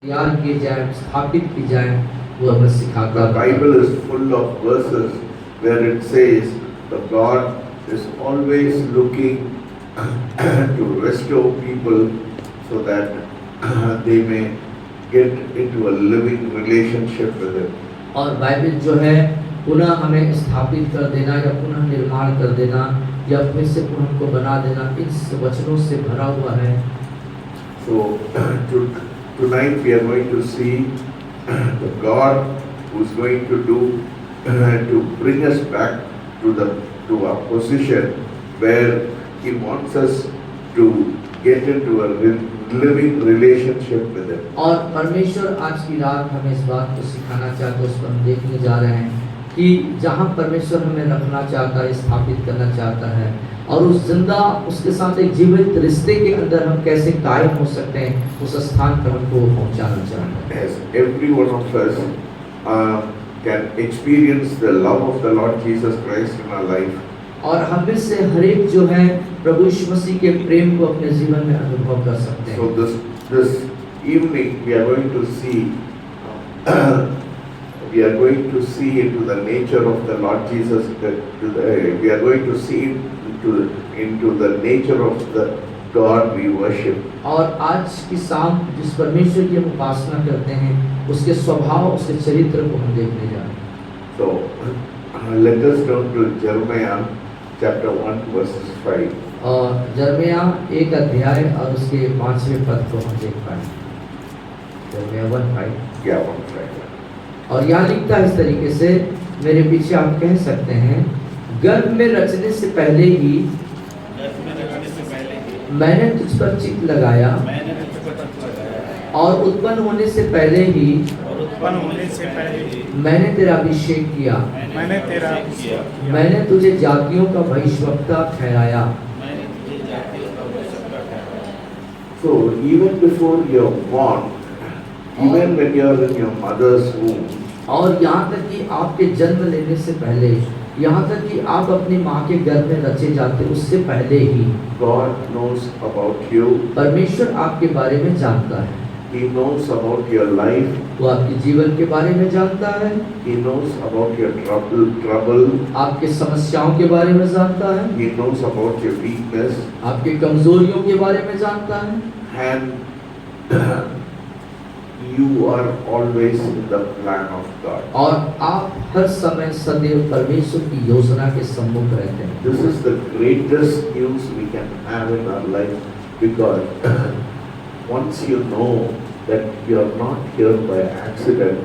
तैयार किए जाए, स्थापित की जाए, वो हमें सिखाता The है। Bible is full of verses where it says that God is always looking to restore people so that they may get into a living relationship with Him. और बाइबल जो है पुनः हमें स्थापित कर देना या पुनः निर्माण कर देना या फिर से पुनः हमको बना देना, इस वचनों से भरा हुआ है। So tonight we are going to see the God who is going to do to bring us back to our position where He wants us to get into a living relationship with Him. और परमेश्वर आज की रात हमें इस बात को सिखाना चाहता है, उस पर हम देखने जा रहे हैं कि जहाँ परमेश्वर हमें रखना चाहता है, स्थापित करना चाहता है, और उस जिंदा उसके साथ एक जीवित रिश्ते के अंदर हम कैसे कायम हो सकते हैं, उस स्थान पर हमको पहुंचाना चाहता है। As every one of us can experience the love of the Lord Jesus Christ in our life. और हम में से हर एक जो है प्रभु यीशु मसीह के प्रेम को अपने जीवन में अनुभव कर सकते हैं। So this evening we are going to see we are going to see into the nature of the Lord Jesus. We are going to see into the nature of the God we worship. और आज की शाम जिस परमेश्वर की हम उपासना करते हैं, उसके स्वभाव, उसके चरित्र को हम देखने जा रहे हैं। So let us turn to Jeremiah chapter 1 verses 5. और यिर्मयाह 1 अध्याय और उसके 5वें पद को हम देख पाएंगे। यिर्मयाह 1:5। Yeah, 1:5. और यहाँ लिखता है इस तरीके से, मेरे पीछे आप कह सकते हैं, गर्भ में रचने से पहले ही मैंने तुझ पर चित्त लगाया, और उत्पन्न होने से पहले ही मैंने तेरा अभिषेक किया, मैंने तुझे जातियों का भविष्यवक्ता ठहराया। So even before you are born, even when you are in your mother's womb, और यहाँ तक कि आपके जन्म लेने से पहले, यहाँ तक कि आप अपनी माँ के गर्भ में रचे जाते, उससे पहले ही God knows about you. परमेश्वर आपके बारे में जानता है। He knows about your life. वो आपके जीवन के बारे में जानता है, He knows about your trouble. आपके समस्याओं के बारे में जानता है, He knows about your weakness. आपकी कमजोरियों के बारे में जानता है। And you are always in the plan of God. और आप हर समय सदैव परमेश्वर की योजना के सम्मुख रहते हैं। This is the greatest news we can have in our life, because once you know that you are not here by accident,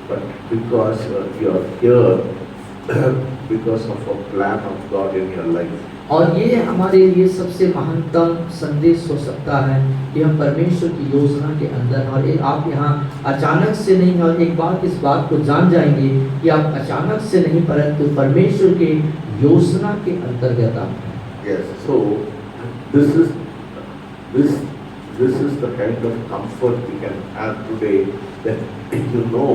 but because you are here because of a plan of God in your life. और ये हमारे लिए सबसे महानतम संदेश हो सकता है कि हम परमेश्वर की योजना के अंदर, और आप यहाँ अचानक से नहीं, और एक बार इस बात को जान जाएंगे कि आप अचानक से नहीं, परंतु परमेश्वर के योजना के अंतर्गत आप हैं। Yes, so this is the kind of comfort we can have today, that you know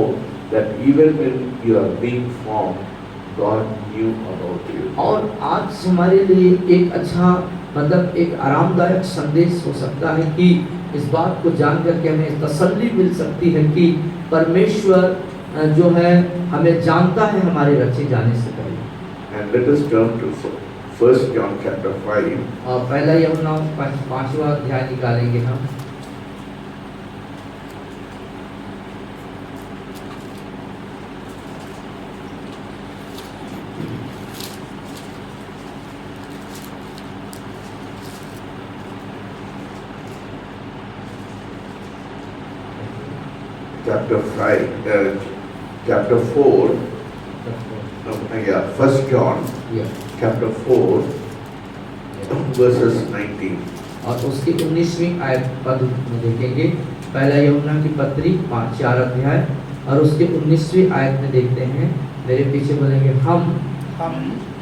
that even when you are being formed, God knew about you. और आज हमारे लिए एक अच्छा, मतलब एक आरामदायक संदेश हो सकता है कि इस बात को जानकर के हमें तसल्ली मिल सकती है कि परमेश्वर जो है हमें जानता है हमारे रचे जाने से पहले। And let us turn to 1 John chapter 5. और पहला यूहन्ना 5वां अध्याय निकालेंगे हम। Chapter 4, 1 John chapter 4 verses 19. और उसकी 19वीं आयत पद में देखेंगे। पहला यूहन्ना की पत्री 4 अध्याय और उसके 19वीं आयत में देखते हैं। मेरे पीछे बोलेंगे, हम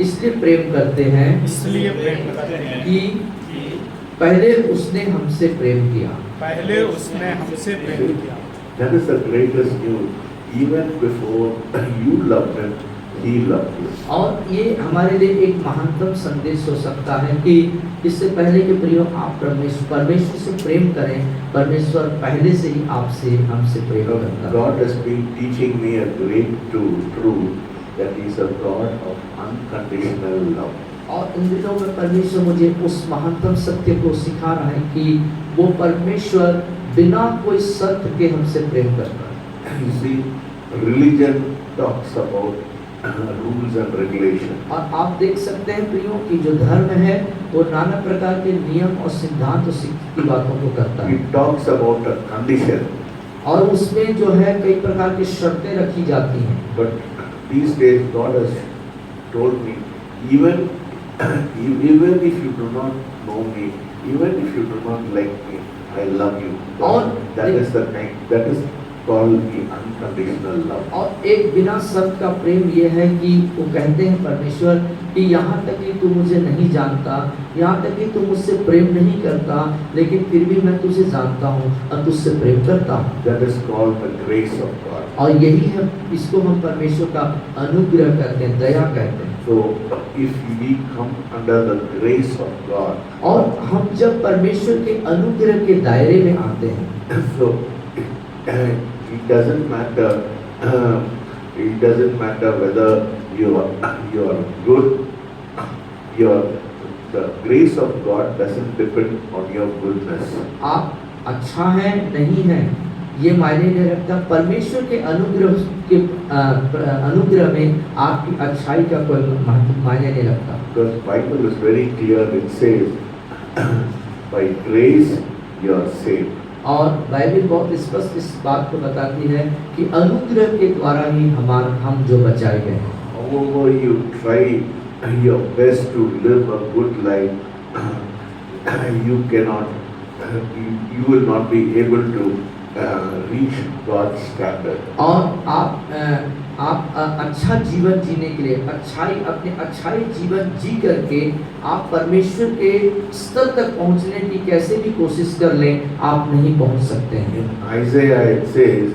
इसलिए प्रेम करते हैं कि पहले उसने हमसे प्रेम किया। That is the greatest news. Even before you loved Him, He loved you. और ये हमारे लिए एक महानतम संदेश हो सकता है कि इससे पहले के प्रियो आप परमेश्वर से प्रेम करें। परमेश्वर पहले से ही आपसे हमसे प्रेम करता है। God has been teaching me a great truth that He is a God of unconditional love. और इन दिनों में परमेश्वर मुझे उस महानतम सत्य को सिखा रहा है कि वो परमेश्वर बिना कोई शर्त के हमसे प्रेम करता है। You see, religion talks about rules and regulation. और आप देख सकते हैं प्रियो कि जो धर्म है वो नाना प्रकार के नियम और सिद्धांत और शिक्षा की बातों को करता है। It talks about a condition. और उसमें जो है कई प्रकार की शर्तें रखी जाती हैं। But these days God has told me, even if you do not know me, even if you do not like me, I love you. और that is called the unconditional love. और एक बिना शर्त का प्रेम ये है कि वो कहते हैं परमेश्वर कि यहाँ तक कि तू मुझे नहीं जानता, यहाँ तक कि तू मुझसे प्रेम नहीं करता, लेकिन फिर भी मैं तुझे जानता हूँ और तुझसे प्रेम करता हूँ। That is called the grace of God. और यही है, इसको हम परमेश्वर का अनुग्रह कहते हैं, दया कहते हैं। So if we come under the grace of God, और हम जब परमेश्वर के अनुग्रह के दायरे में आते हैं, so it doesn't matter whether you are good. The grace of God doesn't depend on your goodness. आप अच्छा है नहीं है ये मायने नहीं रखता। परमेश्वर के अनुग्रह में आपकी अच्छाई का कोई मायने नहीं रखता। Because Bible is very clear. It says, by grace you are saved. और बाइबल बहुत स्पष्ट इस बात को बताती है कि अनुग्रह के द्वारा ही हम जो बचाए गए हैं। However you try your best to live a good life, you will not be able to reach God's standard. और आप अच्छा जीवन जीने के लिए अपने अच्छाई जीवन जी करके आप परमेश्वर के स्तर तक पहुंचने की कैसे भी कोशिश कर लें, आप नहीं पहुंच सकते हैं। In Isaiah it says,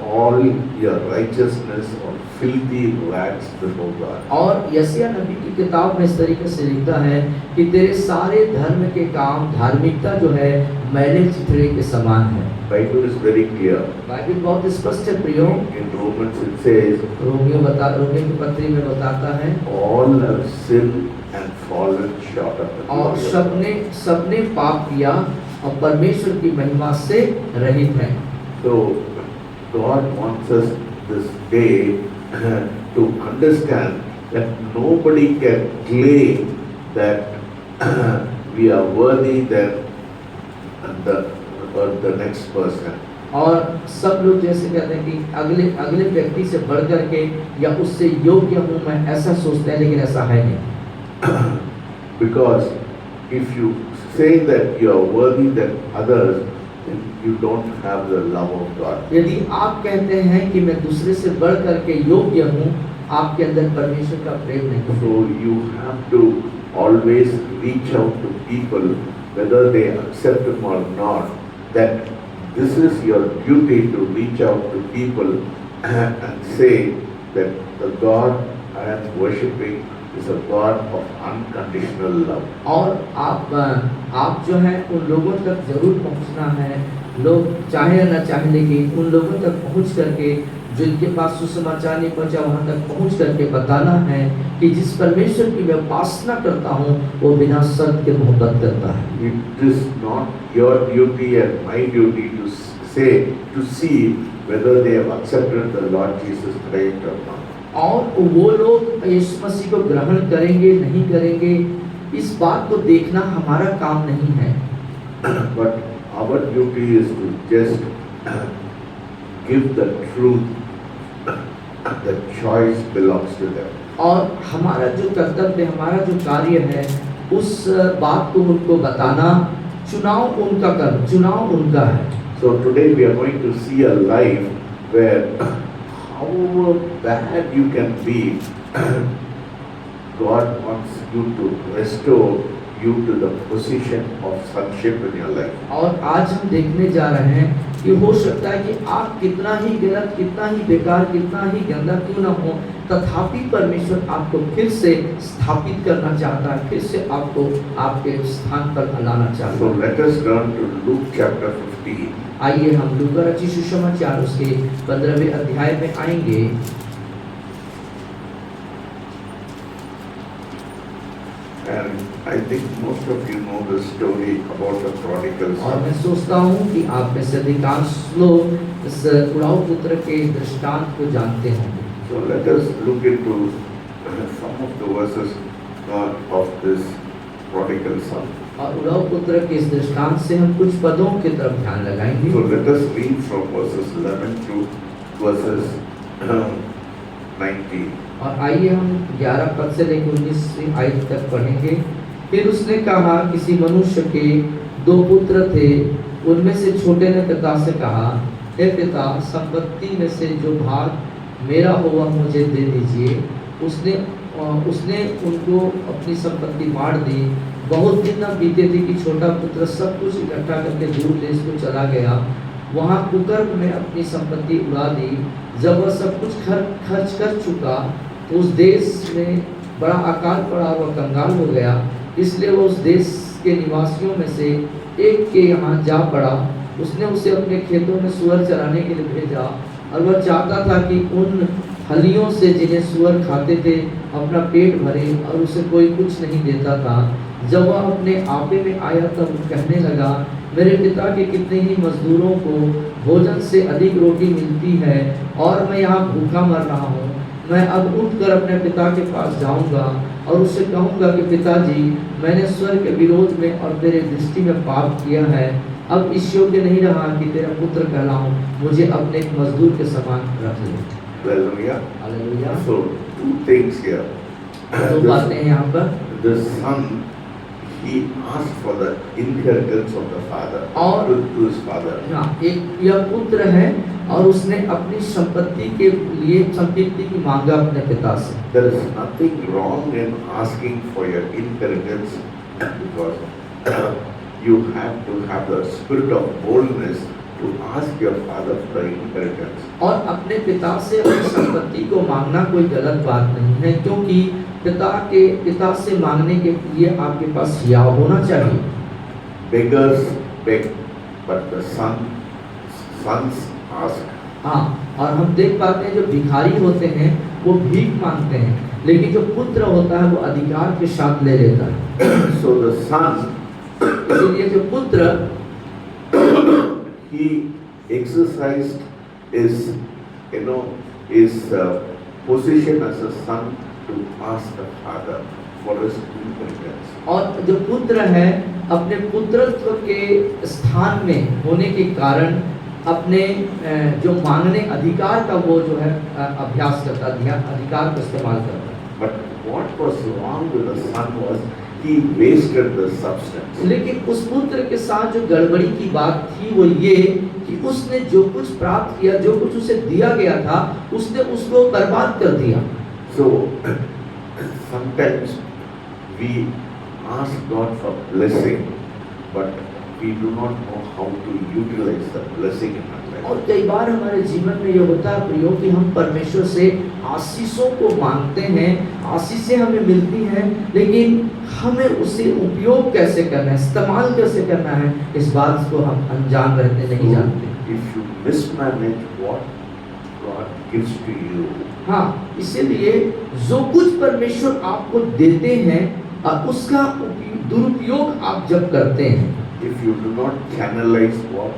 all your righteousness or filthy rags before God. और यशायाह नबी की किताब में इस तरीके से लिखता है कि तेरे सारे धर्म के काम, धार्मिकता जो है मैले चिथड़े के समान है। Bible is very clear. Bible बहुत स्पष्ट है प्रियो। In Romans it says, Romeo की पत्री में बताता है, all have sinned and fallen short of the और glory of सबने पाप किया और परमेश्वर की महिमा से रहित हैं। So God wants us this day to understand that nobody can claim that we are worthy than the next person. और सब लोग जैसे कहते हैं कि अगले व्यक्ति से बढ़ करके या उससे योग्य हूँ मैं, ऐसा सोचते हैं, लेकिन ऐसा है नहीं। Because if you say that you are worthy than others, then you don't have the love of God. यदि आप कहते हैं कि मैं दूसरे से बढ़ करके योग्य हूँ, आपके अंदर परमेश्वर का प्रेम नहीं है। So you have to always reach out to people, whether they accept them or not, that this is your duty to reach out to people and say that the God I am worshipping is a God of unconditional love. और आप जो है उन लोगों तक जरूर पहुंचना है, लोग चाहे या ना चाहे, लेकिन उन लोगों तक पहुंच करके जो इनके पास सुसमाचार नहीं पहुंचा वहां तक पहुंच करके बताना है कि जिस परमेश्वर की मैं उपासना करता हूं वो बिना शर्त के मोहब्बत करता है। It is not your duty and my duty to see whether they have accepted the Lord Jesus Christ or not. और वो लोग यीशु मसीह को ग्रहण करेंगे नहीं करेंगे, इस बात को देखना हमारा काम नहीं है। But our duty is to just give the truth. The choice belongs to them. और हमारा जो कर्तव्य, हमारा जो कार्य है, उस बात को उनको बताना, चुनाव उनका है। So today we are going to see a life where however bad you can be, God wants you to restore you to the position of sonship in your life. और आज हम देखने जा रहे हैं कि हो सकता है कि आप कितना ही गलत, कितना ही बेकार, कितना ही गंदा क्यों ना हो, तथापि परमेश्वर आपको फिर से स्थापित करना चाहता है, फिर से आपको आपके स्थान पर लाना चाहता So है। let us turn to Luke chapter 15. आइए हम लूका रचित सुसमाचार उसके 15वें अध्याय में आएंगे। And I think most of you know the story about the prodigal और मैं son. सोचता हूँ कि आप में से अधिकांश लोग इस कुड़ाऊ पुत्र के दृष्टांत को जानते होंगे। So let us look into some of the verses of this prodigal son. और उड़ाऊ पुत्र के इस दृष्टांत से हम कुछ पदों की तरफ ध्यान लगाएंगे। So let us read from verses 11 to verses 19. और आइए हम 11 पद से लेकर 19वीं आयत तक पढ़ेंगे। फिर उसने कहा, किसी मनुष्य के 2 पुत्र थे, उनमें से छोटे ने पिता से कहा, हे पिता, संपत्ति में से जो भाग मेरा हो वह मुझे दे दीजिए। उसने उनको अपनी संपत्ति बांट दी। बहुत दिन न बीते थे कि छोटा पुत्र सब कुछ इकट्ठा करके दूर देश को चला गया, वहाँ कुकर्म में अपनी संपत्ति उड़ा दी। जब वह सब कुछ खर्च कर चुका तो उस देश में बड़ा अकाल पड़ा, वह कंगाल हो गया। इसलिए वह उस देश के निवासियों में से एक के यहाँ जा पड़ा। उसने उसे अपने खेतों में सुअर चराने के लिए भेजा, और वह चाहता था कि उन फलियों से जिन्हें सुअर खाते थे अपना पेट भरे, और उसे कोई कुछ नहीं देता था। जब वह अपने आपे में आया तब कहने लगा, मेरे पिता के कितने ही मजदूरों को भोजन से अधिक रोटी मिलती है, और मैं यहाँ भूखा मर रहा हूँ। मैं अब उठकर अपने पिता के पास जाऊंगा और उससे कहूंगा कि पिताजी, मैंने स्वर्ग के विरोध में और तेरे दृष्टि में पाप किया है। अब इस योग्य नहीं रहा कि तेरा पुत्र कहलाऊं, मुझे अपने एक मजदूर के समान रख ले। Hallelujah. Hallelujah. So 2 things here. दो बातें हैं यहाँ पर। The son, he asked for the inheritance of the father और to his father. हाँ, एक यह पुत्र है और उसने अपनी संपत्ति के लिए संपत्ति की मांगा अपने पिता से। There is nothing wrong in asking for your inheritance because you have to have the spirit of boldness to ask your father for the inheritance. और अपने पिता से अपनी संपत्ति को मांगना कोई गलत बात नहीं है, क्योंकि पिता से मांगने के लिए आपके पास हियाव होना चाहिए। Beggars beg, but the sons ask. हाँ, और हम देख पाते हैं जो भिखारी होते हैं वो भीख मांगते हैं, लेकिन जो पुत्र होता है वो अधिकार के साथ ले लेता है। So the son, इसलिए जो पुत्र he exercised his, his position as a son to ask the father for his inheritance. और जो पुत्र है अपने पुत्रत्व के स्थान में होने के कारण अपने जो मांगने अधिकार का वो जो है अभ्यास करता, अधिकार का इस्तेमाल करता है। But what was wrong with the son was he wasted the substance. लेकिन उस पुत्र के साथ जो गड़बड़ी की बात थी वो ये कि उसने जो कुछ प्राप्त किया, जो कुछ उसे दिया गया था, उसने उसको बर्बाद कर दिया। So sometimes we ask God for blessing, but we do not know how to utilize the blessing in our life. और कई बार हमारे जीवन में ये होता है प्रियो कि हम परमेश्वर से आशीषों को मांगते हैं, आशीषें हमें मिलती हैं, लेकिन हमें उसे उपयोग कैसे करना है, इस्तेमाल कैसे करना है, इस बात को हम अनजान रहते नहीं जानते। If you mismanage what God gives to you, हाँ, इसीलिए जो कुछ परमेश्वर आपको देते हैं उसका दुरुपयोग आप जब करते हैं, if you do not channelize what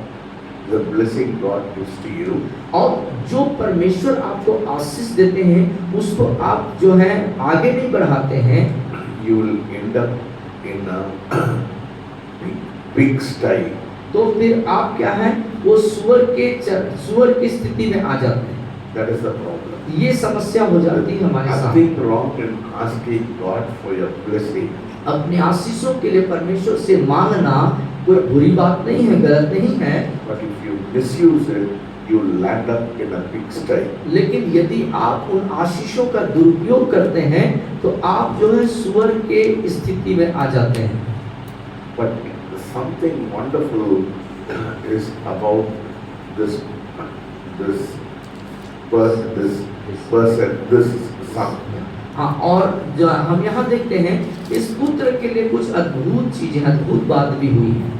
the blessing God gives to you, और जो परमेश्वर आपको आशीष देते हैं उसको आप जो है आगे नहीं बढ़ाते हैं, you will end up in a big sty. तो फिर आप क्या है वो सुअर की स्थिति में आ जाते हैं। That is the problem. ये समस्या हो जाती है हमारे साथ। Nothing wrong in asking God for your blessing. अपने आशीषों के लिए परमेश्वर से मांगना कोई बुरी बात नहीं है, गलत नहीं है, But if you misuse it, you land up in a big sty. लेकिन यदि आप उन आशीषों का दुरुपयोग करते हैं तो आप जो है सुअर के स्थिति में आ जाते हैं। But something wonderful is about this person, this son. हाँ, और जो हम यहाँ देखते हैं इस पुत्र के लिए कुछ अद्भुत चीजें, अद्भुत बात भी हुई है।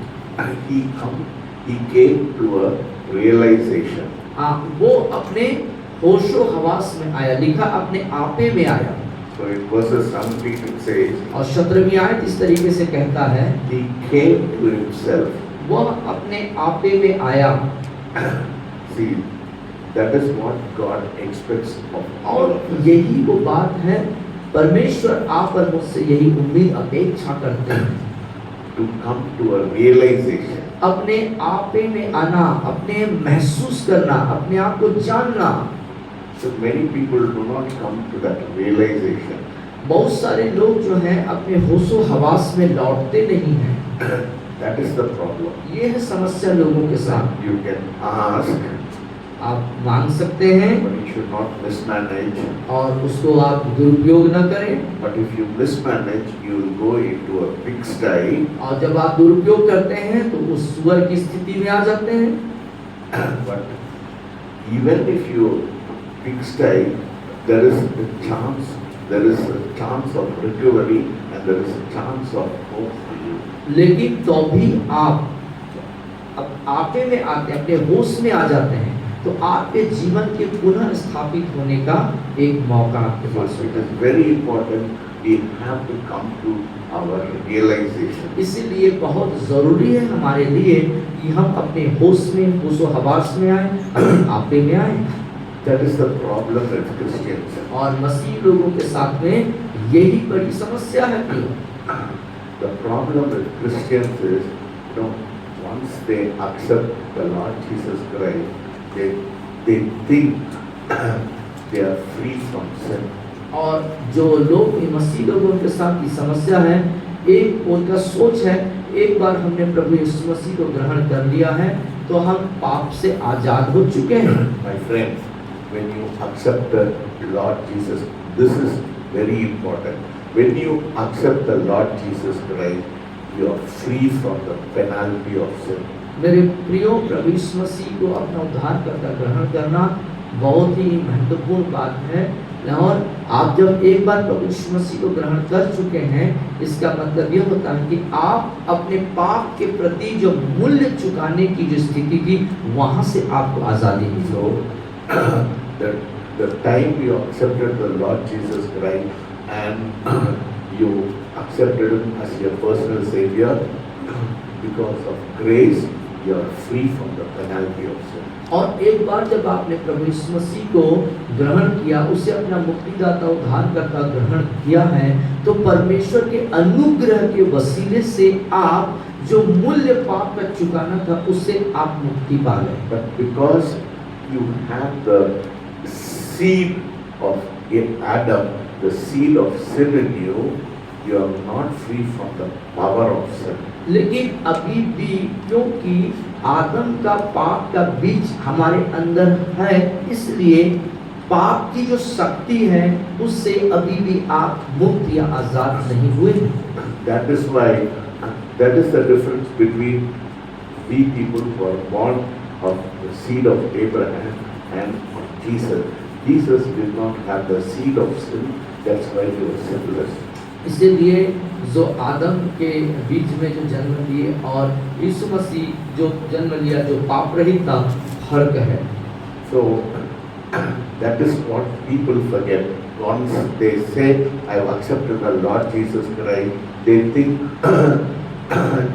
He came to a realization. हाँ, वो अपने होशो हवास में आया, लिखा अपने आपे में आया। So in verses 17 it says, और 17वीं आयत इस तरीके से कहता है, he came to himself. वह अपने आपे में आया। See, that is what God expects of all और of us. यही वो बात है, परमेश्वर आप और मुझसे यही उम्मीद अपेक्षा करते हैं, To come to a realization. अपने आपे में आना, अपने महसूस करना, अपने आप को जानना। So many people do not come to that realization. बहुत सारे लोग जो हैं अपने होशो हवास में लौटते नहीं हैं। That is the problem. ये है समस्या लोगों के साथ। You can ask, आप मांग सकते हैं but you should not mismanage. और उसको आप दुरुपयोग न करें, But if you mismanage, you will go into a pigsty. और जब आप दुरुपयोग करते हैं तो उस सुअर की स्थिति में आ जाते हैं। But even if you pigsty, there is a chance of recovery and there is a chance of hope for you. लेकिन तो भी आप अब आपे में आते, अपने होश में आ जाते हैं, तो आपके जीवन के पुनः स्थापित होने का एक मौका आपके पास So it होता is है। very important we have to come to our realization. इसीलिए बहुत जरूरी है हमारे लिए कि हम अपने होश में, होशो हवास में आए, अपने आपे में आए। That is the problem with Christians. और मसीह लोगों के साथ में यही बड़ी समस्या है कि The problem with Christians is, once they accept the Lord Jesus Christ, they think they are free from sin. और जो लोग मसीह लोगों के साथ की समस्या है, एक उनका सोच है, एक बार हमने प्रभु यीशु मसीह को ग्रहण कर लिया है तो हम पाप से आजाद हो चुके हैं। My friend, when you accept the Lord Jesus, this is very important. When you accept the Lord Jesus Christ, you are free from the penalty of sin. मेरे प्रियो, प्रभु यीशु मसीह को अपना उद्धारकर्ता ग्रहण करना बहुत ही महत्वपूर्ण बात है। और आप जब एक बार प्रभु यीशु मसीह को ग्रहण कर चुके हैं, इसका मतलब यह होता है कि आप अपने पाप के प्रति जो मूल्य चुकाने की जो स्थिति थी, वहां से आपको आजादी मिली। So the time you accepted the Lord Jesus Christ and you accepted Him as your personal Savior, because of grace, you are free from the penalty of sin. और एक बार जब आपने प्रभु यीशु मसीह को ग्रहण किया, उसे अपना मुक्तिदाता उद्धारकर्ता ग्रहण किया है, तो परमेश्वर के अनुग्रह के वसीले से आप जो मूल्य पाप का चुकाना था, उससे आप मुक्ति पा गए। But because you have the seed of Adam, the seed of sin in you, you are not free from the power of sin. लेकिन अभी भी क्योंकि आदम का पाप का बीज हमारे अंदर है, इसलिए पाप की जो शक्ति है उससे अभी भी आप मुक्त या आजाद नहीं हुए। That is why, that is the difference between we people who are born of the seed of Abraham and of Jesus. Jesus did not have the seed of sin, that's why he was sinless. इसीलिए जो आदम के बीच में जो जन्म लिए और यीशु मसीह जो जन्म लिया, जो पाप रहित था, फर्क है। So that is what people forget. Once they say, I have accepted the Lord Jesus Christ, they think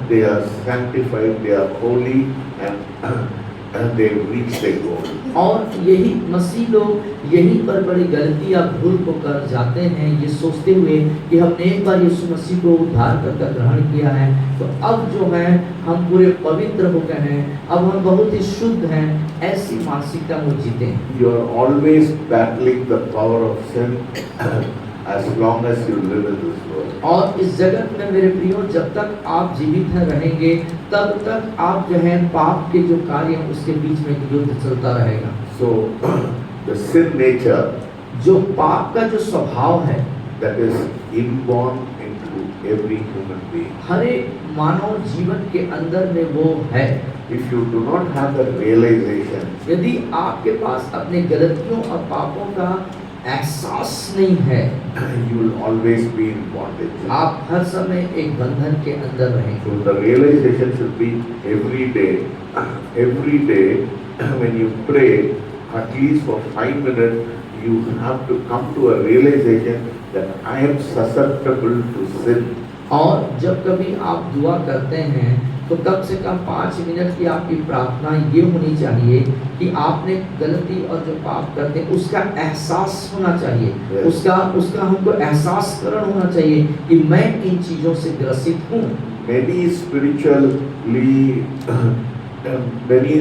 they are sanctified, they are holy, and they reach their goal. और यही मसीह लोग यहीं पर बड़ी गलती या भूल को कर जाते हैं, ये सोचते हुए कि हमने एक बार यीशु मसीह को उद्धारकर्ता ग्रहण किया है तो अब जो है हम पूरे पवित्र हो गए हैं, अब हम बहुत ही शुद्ध हैं, ऐसी मानसिकता में जीते हैं। You are always battling the power of sin as long as you live in this world. और इस जगत में मेरे प्रियो, जब तक आप जीवित हैं रहेंगे, तब तक आप जो है पाप के जो कार्य हैं उसके बीच में युद्ध चलता रहेगा। So the sin nature, जो पाप का जो स्वभाव है, that is inborn into every human being. हर एक मानव जीवन के अंदर में वो है। if you do not have the realization, यदि आपके पास अपने गलतियों और पापों का एहसास नहीं है, you will always be in bondage. आप हर समय एक बंधन के अंदर रहेंगे। So the realization should be every day. Every day when you pray, at least for 5 minutes, you have to come to a realization that I am susceptible to sin. और जब कभी आप दुआ करते हैं तो कम से कम 5 मिनट की आपकी प्रार्थना ये होनी चाहिए कि आपने गलती और जो पाप करते हैं उसका एहसास होना चाहिए, Yes. उसका हमको एहसासकरण होना चाहिए कि मैं इन चीजों से ग्रसित हूँ। Many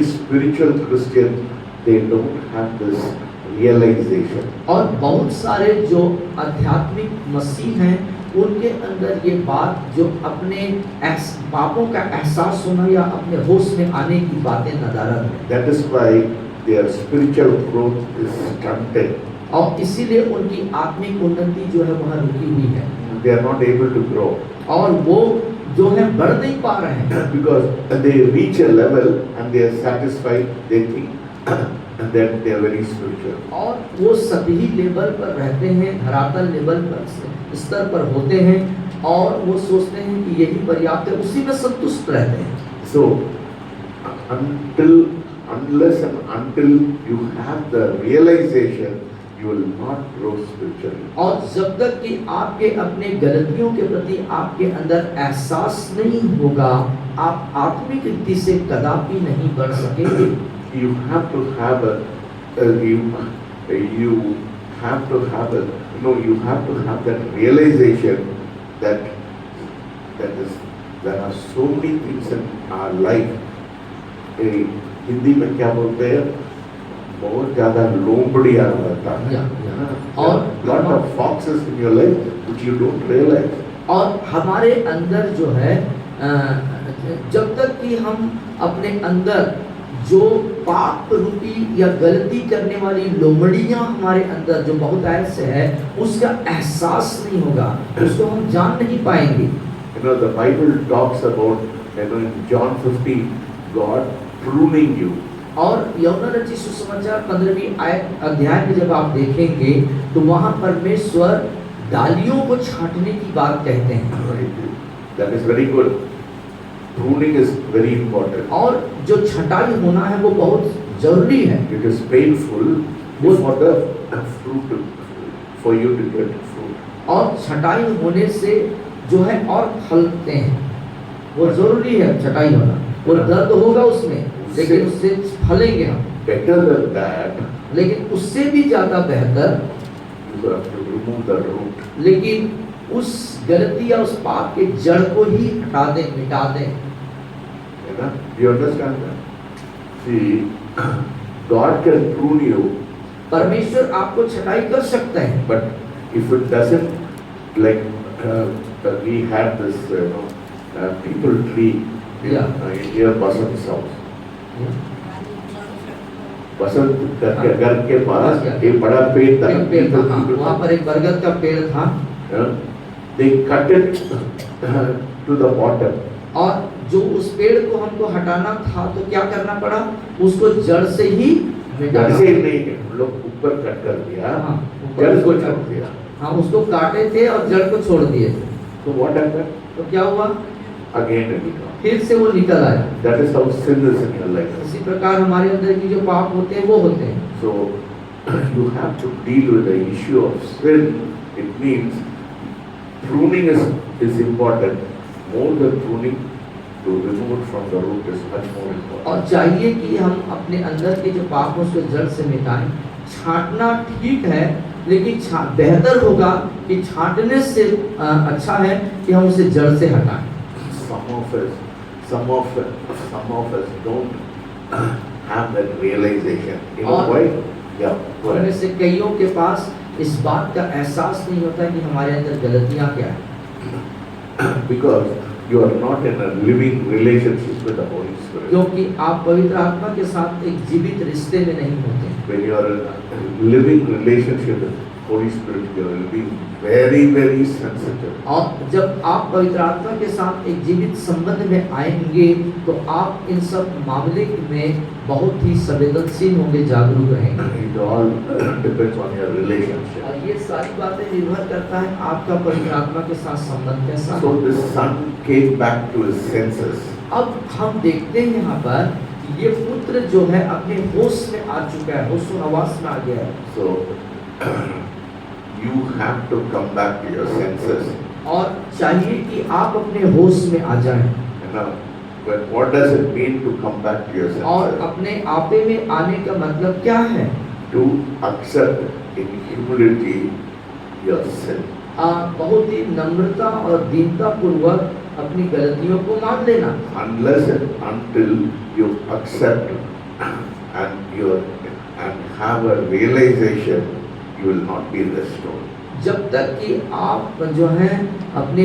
spiritual Christians, they don't have this realization. और बहुत सारे जो आध्यात्मिक मसीह हैं उनके अंदर ये बात जो अपने पापों का एहसास होना या अपने होश में आने की बातें नदारद है। That is why their spiritual growth is stunted. और इसीलिए उनकी आत्मिक उन्नति जो है वह रुकी हुई है। They are not able to grow. और वो जो है बढ़ नहीं पा रहे हैं। Because they reach a level and they are satisfied, they think and then they are very spiritual. और वो सभी लेवल पर रहते हैं, धरातल लेवल पर स्तर पर होते हैं और वो सोचते हैं कि यही पर्याप्त है, उसी में संतुष्ट रहते हैं। So unless and until you have the realization, you will not grow spiritually. और जब तक कि आपके अपने गलतियों के प्रति आपके अंदर एहसास नहीं होगा, आप आत्मिक रीति से कदापि नहीं बढ़ सकेंगे। You have to have that realization that there are so many things in our life. Hindi में क्या बोलते हैं, बहुत ज्यादा लोमड़ी आ रहता है, और lot of foxes in your life which you don't realize. और हमारे अंदर जो है जब तक कि हम अपने अंदर जो पाप रूपी या गलती करने वाली लोमड़ियां हमारे अंदर जो बहुत ऐसे है उसका एहसास नहीं होगा, उसको हम जान नहीं पाएंगे। You know, the Bible talks about, in John 15, God pruning you. और यूहन्ना रचित सुसमाचार 15वीं अध्याय में जब आप देखेंगे तो वहाँ परमेश्वर डालियों को छांटने की बात कहते हैं। That is very good. Pruning is very important. और जो छटाई होना है वो बहुत जरूरी है। It is painful for the fruit, for you to get fruit. और छटाई होने से जो है और फलते हैं, वो जरूरी है छटाई होना, वो दर्द होगा उसमें लेकिन उससे फलेंगे हम। Better than that, लेकिन उससे भी ज्यादा बेहतर you have to remove the root. लेकिन उस गलती या उस पाप के जड़ को ही हटा दें, मिटा दें। Do you understand that? See, God can prune you, परमेश्वर आपको छटाई कर सकता है, but if it doesn't, like we had this, people tree in near Basant's house. बसंत घर के पास एक बड़ा पेड़ था, वहाँ पर एक बरगद का पेड़ था। They cut it to the bottom. और जो उस पेड़ को हमको हटाना था तो क्या करना पड़ा, उसको जड़ से ही मिटाना। जड़ से नहीं, हम लोग ऊपर कट कर दिया, जड़ को छोड़ दिया। हाँ, उसको काटे थे और जड़ को छोड़ दिए थे। तो what happened? तो क्या हुआ? Again it came. फिर से वो निकल आया। That is how sin is in your life. इसी प्रकार हमारे अंदर की जो पाप होते हैं वो होते हैं। So you have to deal with the issue of sin. It means pruning is important. More than pruning, to remove it from the root is much more important. और चाहिए कि हम अपने अंदर के जो पाप हैं उसको जड़ से मिटाएं। छांटना ठीक है, लेकिन बेहतर होगा कि छांटने से अच्छा है कि हम उसे जड़ से हटाएं। Some of us don't have that realization. You know why? Yeah. उनमें से कईयों के पास इस बात का एहसास नहीं होता कि हमारे अंदर गलतियां क्या है। Because you are not in a living relationship with the Holy Spirit. क्योंकि आप पवित्र आत्मा के साथ एक जीवित रिश्ते में नहीं होते। When you are in a living relationship with Holy Spirit, you will be very, very sensitive. और जब आप पवित्र आत्मा के साथ एक जीवित संबंध में आएंगे तो आप इन सब मामले में बहुत ही संवेदनशील होंगे, जागरूक रहेंगे। It all depends on your relationship. और ये सारी बातें निर्भर करता है आपका पवित्र आत्मा के साथ संबंध कैसा So है। the son came back to his senses. अब हम देखते हैं यहाँ पर कि ये पुत्र जो है अपने होश में आ चुका है, होशो हवास में आ गया है। So you have to come back to your senses. और चाहिए कि आप अपने होश में आ जाएं। You know, but what does it mean to come back to your और senses? अपने आपे में आने का मतलब क्या है? To accept in humility your sin. बहुत ही नम्रता और दीनता पूर्वक अपनी गलतियों को मान लेना। Unless and until you accept and have a realization, you will not be restored. जब तक कि आप जो है अपने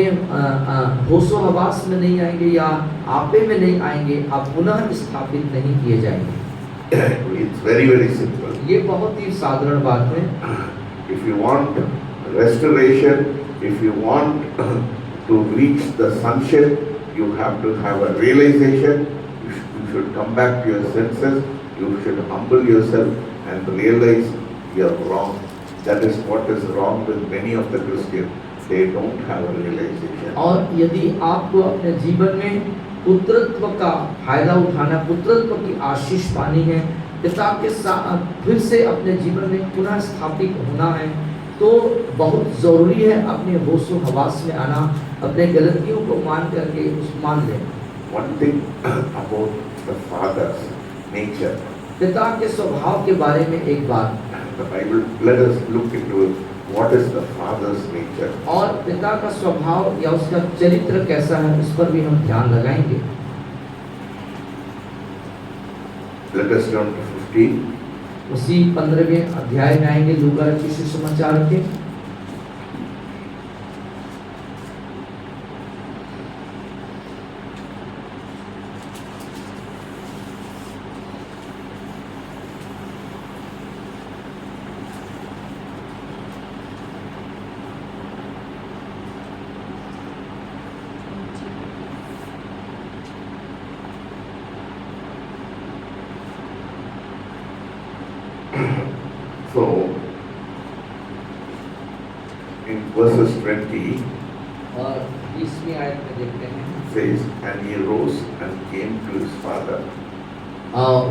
होशो हवास में नहीं आएंगे या आपे में नहीं आएंगे, आप पुनः स्थापित नहीं किए जाएंगे। It's very, very simple. ये बहुत ही साधारण बात है। If you want restoration, if you want to reach the sonship, you have to have a realization. You should come back to your senses. You should humble yourself and realize you're wrong. That is what is wrong with many of the Christians. They don't have a realization. और यदि आपको अपने जीवन में पुत्रत्व का फायदा उठाना, पुत्रत्व की आशीष पानी है, पिता के साथ फिर से अपने जीवन में पुनः स्थापित होना है, तो बहुत ज़रूरी है अपने होशो हवास में आना, अपने गलतियों को मान करके मान लेना। One thing about the Father's nature. पिता के स्वभाव के बारे में एक बात। The Bible, let us look into what is the Father's nature. और पिता का स्वभाव या उसका चरित्र कैसा है, उस पर भी हम ध्यान लगाएंगे। Let us turn to 15. उसी 15वें अध्याय में आएंगे लूका रचित सुसमाचार के। So, in verses 20, और 20वीं आयत में देखते हैं, says, and he rose and came to his father.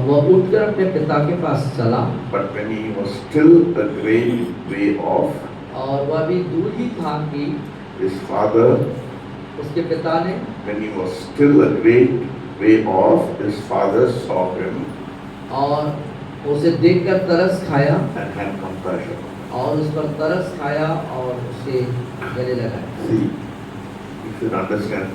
वह उठकर अपने पिता के पास चला, But when he was still a great way off, और वह भी दूर ही था कि his father, उसके पिता ने, when he was still a great way off, his father saw him और उसे देखकर तरस खाया and had compassion. और उस पर तरस खाया और उसे गले लगाया। See, you should understand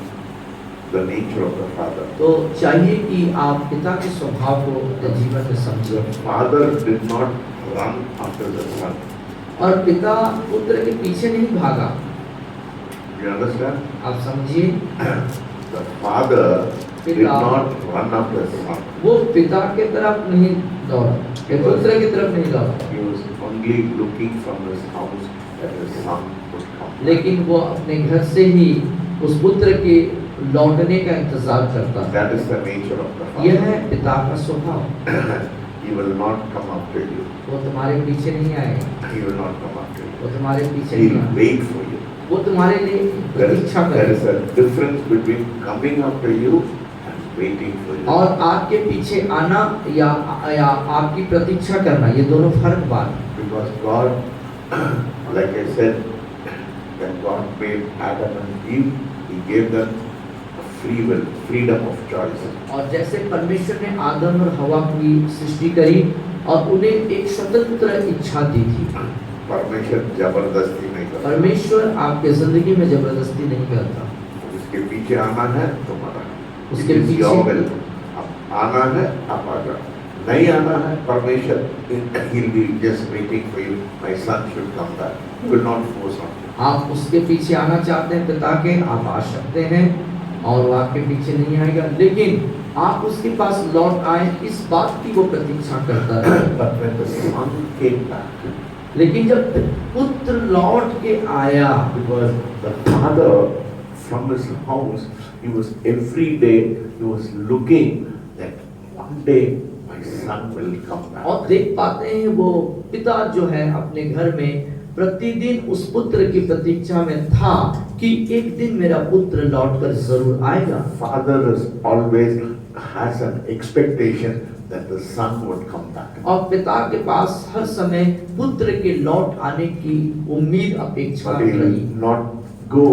the nature of the father. तो चाहिए कि आप पिता के स्वभाव को अपने जीवन में समझें। The father did not run after the son. और पिता पुत्र के पीछे नहीं भागा। You understand? आप समझिए, The father did पिता not run after the son. वो पिता के तरफ नहीं दौड़ा, या पुत्र की तरफ नहीं दौड़ा, He was only looking from his house that his son would come. लेकिन वो अपने घर से ही उस पुत्र के लौटने का इंतजार करता है। That is the nature of the यह father. है पिता का स्वभाव। He will not come after you. वो तुम्हारे पीछे नहीं आएगा, He will not come after you. वो तुम्हारे पीछे He नहीं will आएगा, wait for you. वो तुम्हारे लिए प्रतीक्षा There is करेगा। a difference between coming after you and waiting for you. और आपके पीछे आना या आपकी प्रतीक्षा करना, ये दोनों फर्क बात है। Because God, like I said, when God made Adam and Eve, He gave them a free will, freedom of choice. और जैसे परमेश्वर ने आदम और हवा की सृष्टि करी और उन्हें एक स्वतंत्र इच्छा दी थी। परमेश्वर जबरदस्ती नहीं करता। परमेश्वर आपके जिंदगी में जबरदस्ती नहीं करता। उसके पीछे आना है तुम्हारा, उसके It is पीछे- your will. अब आना है आप आ जाओ, नहीं आना है परमेश्वर He'll be just waiting for you. My son should come back. He will not force on you. आप उसके पीछे आना चाहते हैं पिता के, आप आ सकते हैं और वो आपके पीछे नहीं आएगा, लेकिन आप उसके पास लौट आए, इस बात की वो प्रतीक्षा करता है। But when the son came back, लेकिन जब पुत्र लौट के आया, because the father from his house, he was every day, he was looking that one day my son will come back. और देख पाते हैं वो पिता जो है अपने घर में प्रतिदिन उस पुत्र की प्रतीक्षा में था कि एक दिन मेरा पुत्र लौटकर जरूर आएगा। Father is always has an expectation that the son would come back. और पिता के पास हर समय पुत्र के लौट आने की उम्मीद अपेक्षा But he रही। will not go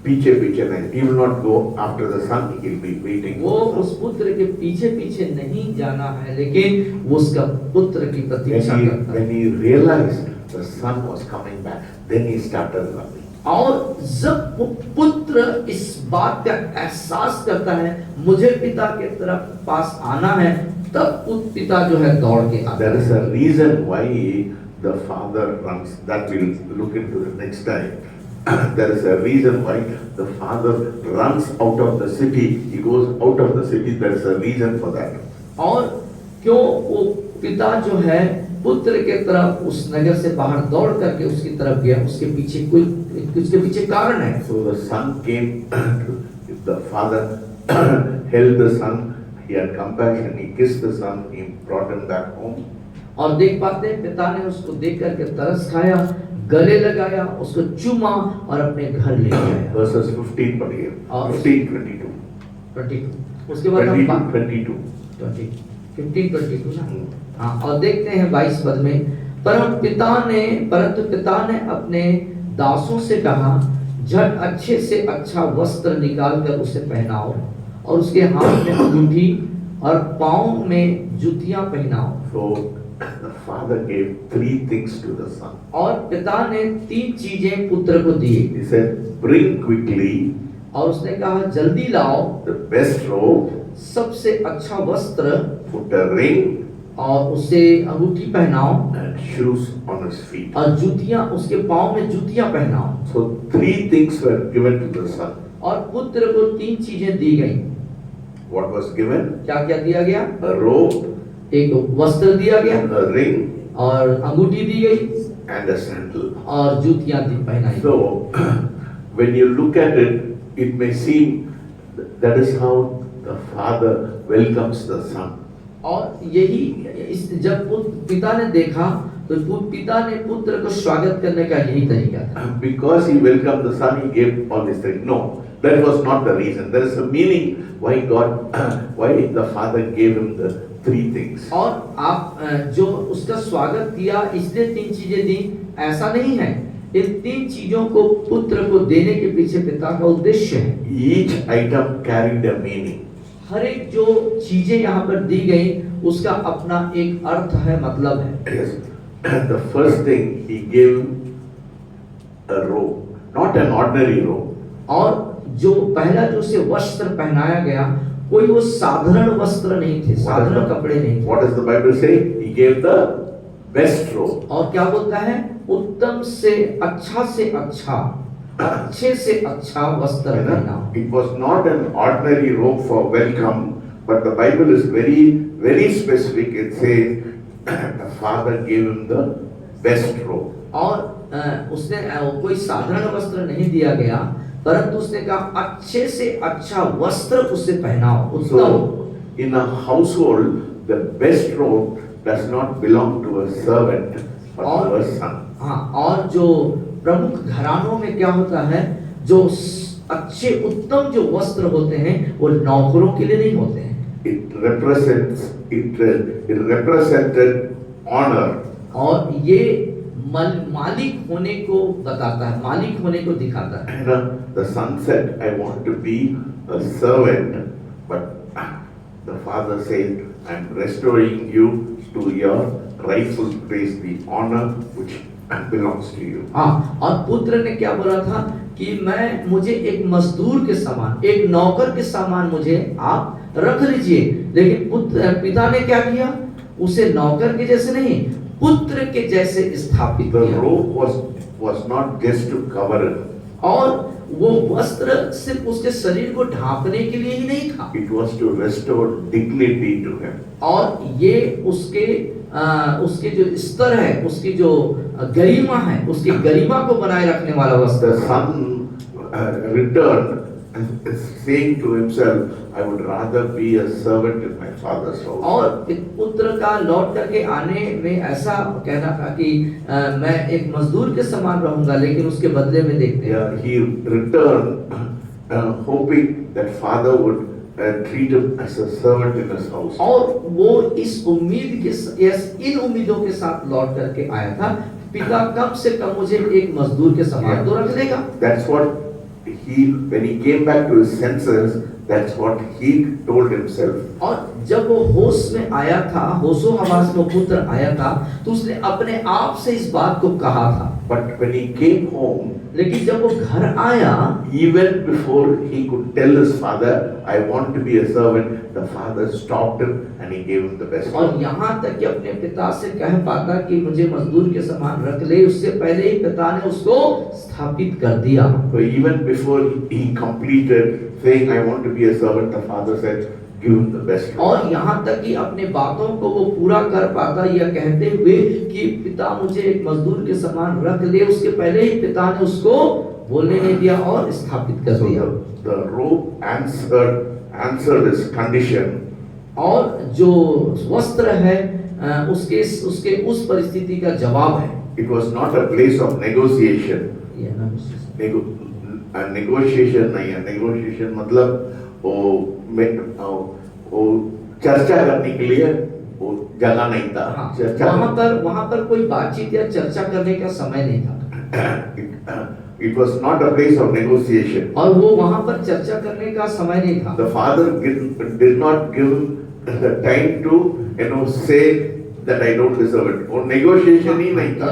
पीछे पीछे नहीं, he will not go after the son, he will be waiting. वो उस पुत्र के पीछे पीछे नहीं जाना है, लेकिन वो उसका पुत्र की प्रतीक्षा करता है। When he realized the son was coming back, then he started running. और जब वो पुत्र इस बात का एहसास करता है मुझे पिता के तरफ पास आना है, तब पिता जो है दौड़ के आता There है। is a reason why the father runs, that we'll look into the next time. There is a reason why the father runs out of the city, he goes out of the city, there is a reason for that. और क्यों वो पिता जो है पुत्र के तरफ उस नगर से बाहर दौड़ करके उसकी तरफ गया, उसके पीछे कारण है। So the son came, the father held the son, he had compassion, he kissed the son, he brought him back home. और देख पाते हैं पिता ने उसको देख करके तरस खाया, गले लगाया, उसको चूमा और अपने घर ले गया। Verses 15 पढ़िए, 15-22. 22 उसके बाद हम 22. 15-22 ना। हाँ, और देखते हैं 22 पद में, परंतु पिता ने अपने दासों से कहा, झट अच्छे से अच्छा वस्त्र निकाल कर उसे पहनाओ और उसके हाथ में अंगूठी और पाँव में जूतियां पहनाओ। So the father gave 3 things to the son. और पिता ने 3 चीजें पुत्र को दी। He said, bring quickly और उसने कहा जल्दी लाओ the best robe, सबसे अच्छा वस्त्र, put a ring और उसे अंगूठी पहनाओ and shoes on his feet. और जूतियां उसके पाँव में जूतियां पहनाओ। So 3 things were given to the son. और पुत्र को 3 चीजें दी गई। What was given? क्या क्या दिया गया? A robe, एक वस्त्र दिया गया a ring और अंगूठी दी गई and a sandal. और जूतियां पहनाई। So when you look at it, it may seem that is how the father welcomes the son. और यही जब पिता ने देखा तो पिता ने पुत्र को स्वागत करने का यही तरीका था। Because he welcomed the son, he gave all these things. No, that was not the reason. There is a meaning why why the father gave him the 3 things. और आप जो उसका स्वागत किया इसलिए 3 चीजें दी, ऐसा नहीं है। इन 3 चीजों को पुत्र को देने के पीछे पिता का उद्देश्य है। Each item carried a meaning. हर एक जो चीजें यहाँ पर दी गई उसका अपना एक अर्थ है, मतलब है। Yes. The first thing he gave a robe, not an ordinary robe. और जो पहला जो उसे वस्त्र पहनाया गया कोई वो साधारण वस्त्र नहीं थे, साधारण कपड़े नहीं थे। What does the Bible say? He gave the best robe. और क्या बोलता है? उत्तम से अच्छा, अच्छे से अच्छा वस्त्र पहना। It was not an ordinary robe for welcome, but the Bible is very, very specific. It says the father gave him the best robe. और उसने कोई साधारण वस्त्र नहीं दिया गया, परंतु उसने कहा अच्छे से अच्छा वस्त्र उसे पहनाओ, उत्तम। So in a household, the best robe does not belong to a servant, but to a son. हाँ, और जो प्रमुख घरानों में क्या होता है, जो अच्छे उत्तम जो वस्त्र होते हैं वो नौकरों के लिए नहीं होते हैं। It represented honor. और ये मालिक होने को बताता है, मालिक होने को दिखाता है। And the son said, I want to be a servant, but the father said, I'm restoring you to your rightful place, the honor which belongs to you. हाँ, और पुत्र ने क्या बोला था कि मुझे एक मजदूर के समान, एक नौकर के समान मुझे आप रख लीजिए, लेकिन पिता ने क्या किया? उसे नौकर के जैसे नहीं, पुत्र के जैसे स्थापित The किया। robe was not just to cover him. और वो वस्त्र सिर्फ उसके शरीर को ढांपने के लिए ही नहीं था, It was to restore dignity to him. और ये उसके उसके जो स्तर है, उसकी जो गरिमा है, उसकी गरिमा को बनाए रखने वाला वस्त्र। The son returned saying to himself, I would rather be a servant in my father's house. और पुत्र का लौट करके आने में ऐसा कहना था कि मैं एक मजदूर के समान रहूंगा, लेकिन उसके बदले में देखते हैं Yeah, he returned hoping that father would treat him as a servant in his house. और वो इस उम्मीद के इन उम्मीदों के साथ लौट करके आया था, पिता कम से कम मुझे एक मजदूर के समान तो रख लेगा। That's what when he came back to his senses, that's what he told himself. और जब वो होश में आया था, होशो हवास में पुत्र आया था, तो उसने अपने आप से इस बात को कहा था। But when he came home, लेकिन जब वो घर आया, even before he could tell his father, I want to be a servant, the father stopped him and he gave him the best. और यहाँ तक कि अपने पिता से कह पाता कि मुझे मजदूर के समान रख ले, उससे पहले ही पिता ने उसको स्थापित कर दिया। So even before he completed saying I want to be a servant, the father said, give him the best. और यहाँ तक कि अपने बातों को वो पूरा कर पाता या कहते हुए कि पिता मुझे एक मजदूर के समान रख ले, उसके पहले ही पिता ने उसको बोलने नहीं दिया और स्थापित कर दिया। So the robe answered his condition. और जो वस्त्र है उसके उस परिस्थिति का जवाब है। It was not a place of negotiation. Negotiation नहीं है। Negotiation मतलब वो चर्चा करने के लिए वो जगह नहीं था। हाँ, वहाँ पर कोई बातचीत या चर्चा करने का समय नहीं था। It was not a place of negotiation. और वो वहाँ पर चर्चा करने का समय नहीं था। The father did not give the time to say that I don't deserve it. और negotiation ही नहीं था।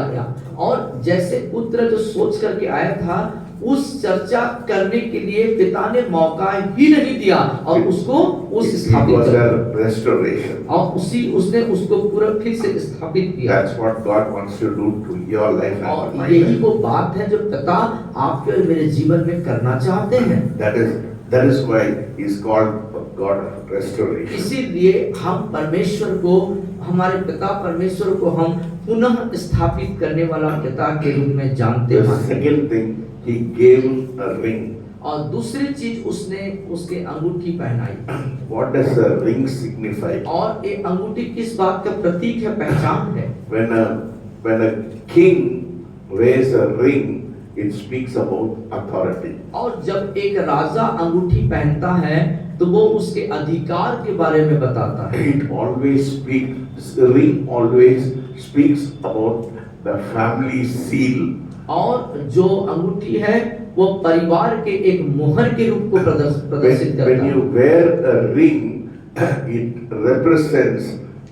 और जैसे पुत्र जो सोच करके आया था, उस चर्चा करने के लिए पिता ने मौका ही नहीं दिया और उसको स्थापित कर दिया। और उसने उसको पूरा फिर से स्थापित किया। That's what God wants to do to your life and और my यही life. वो बात है जो पिता आपके और मेरे जीवन में करना चाहते हैं। That is why he is called God of restoration. इसीलिए हम परमेश्वर को, हमारे पिता परमेश्वर को हम पुनः स्थापित करने वाला पिता के रूप में जानते हैं। Second thing, he gave him a ring. और दूसरी चीज उसने उसके अंगूठी पहनाई। What does a ring signify? और ये अंगूठी किस बात का प्रतीक है, पहचान है? When a king wears a ring, it speaks about authority. और जब एक राजा अंगूठी पहनता है तो वो उसके अधिकार के बारे में बताता है। The ring always speaks about the family seal. और जो अंगूठी है वो परिवार के एक मोहर के रूप को प्रदर्शित करता है। When you wear a ring, it represents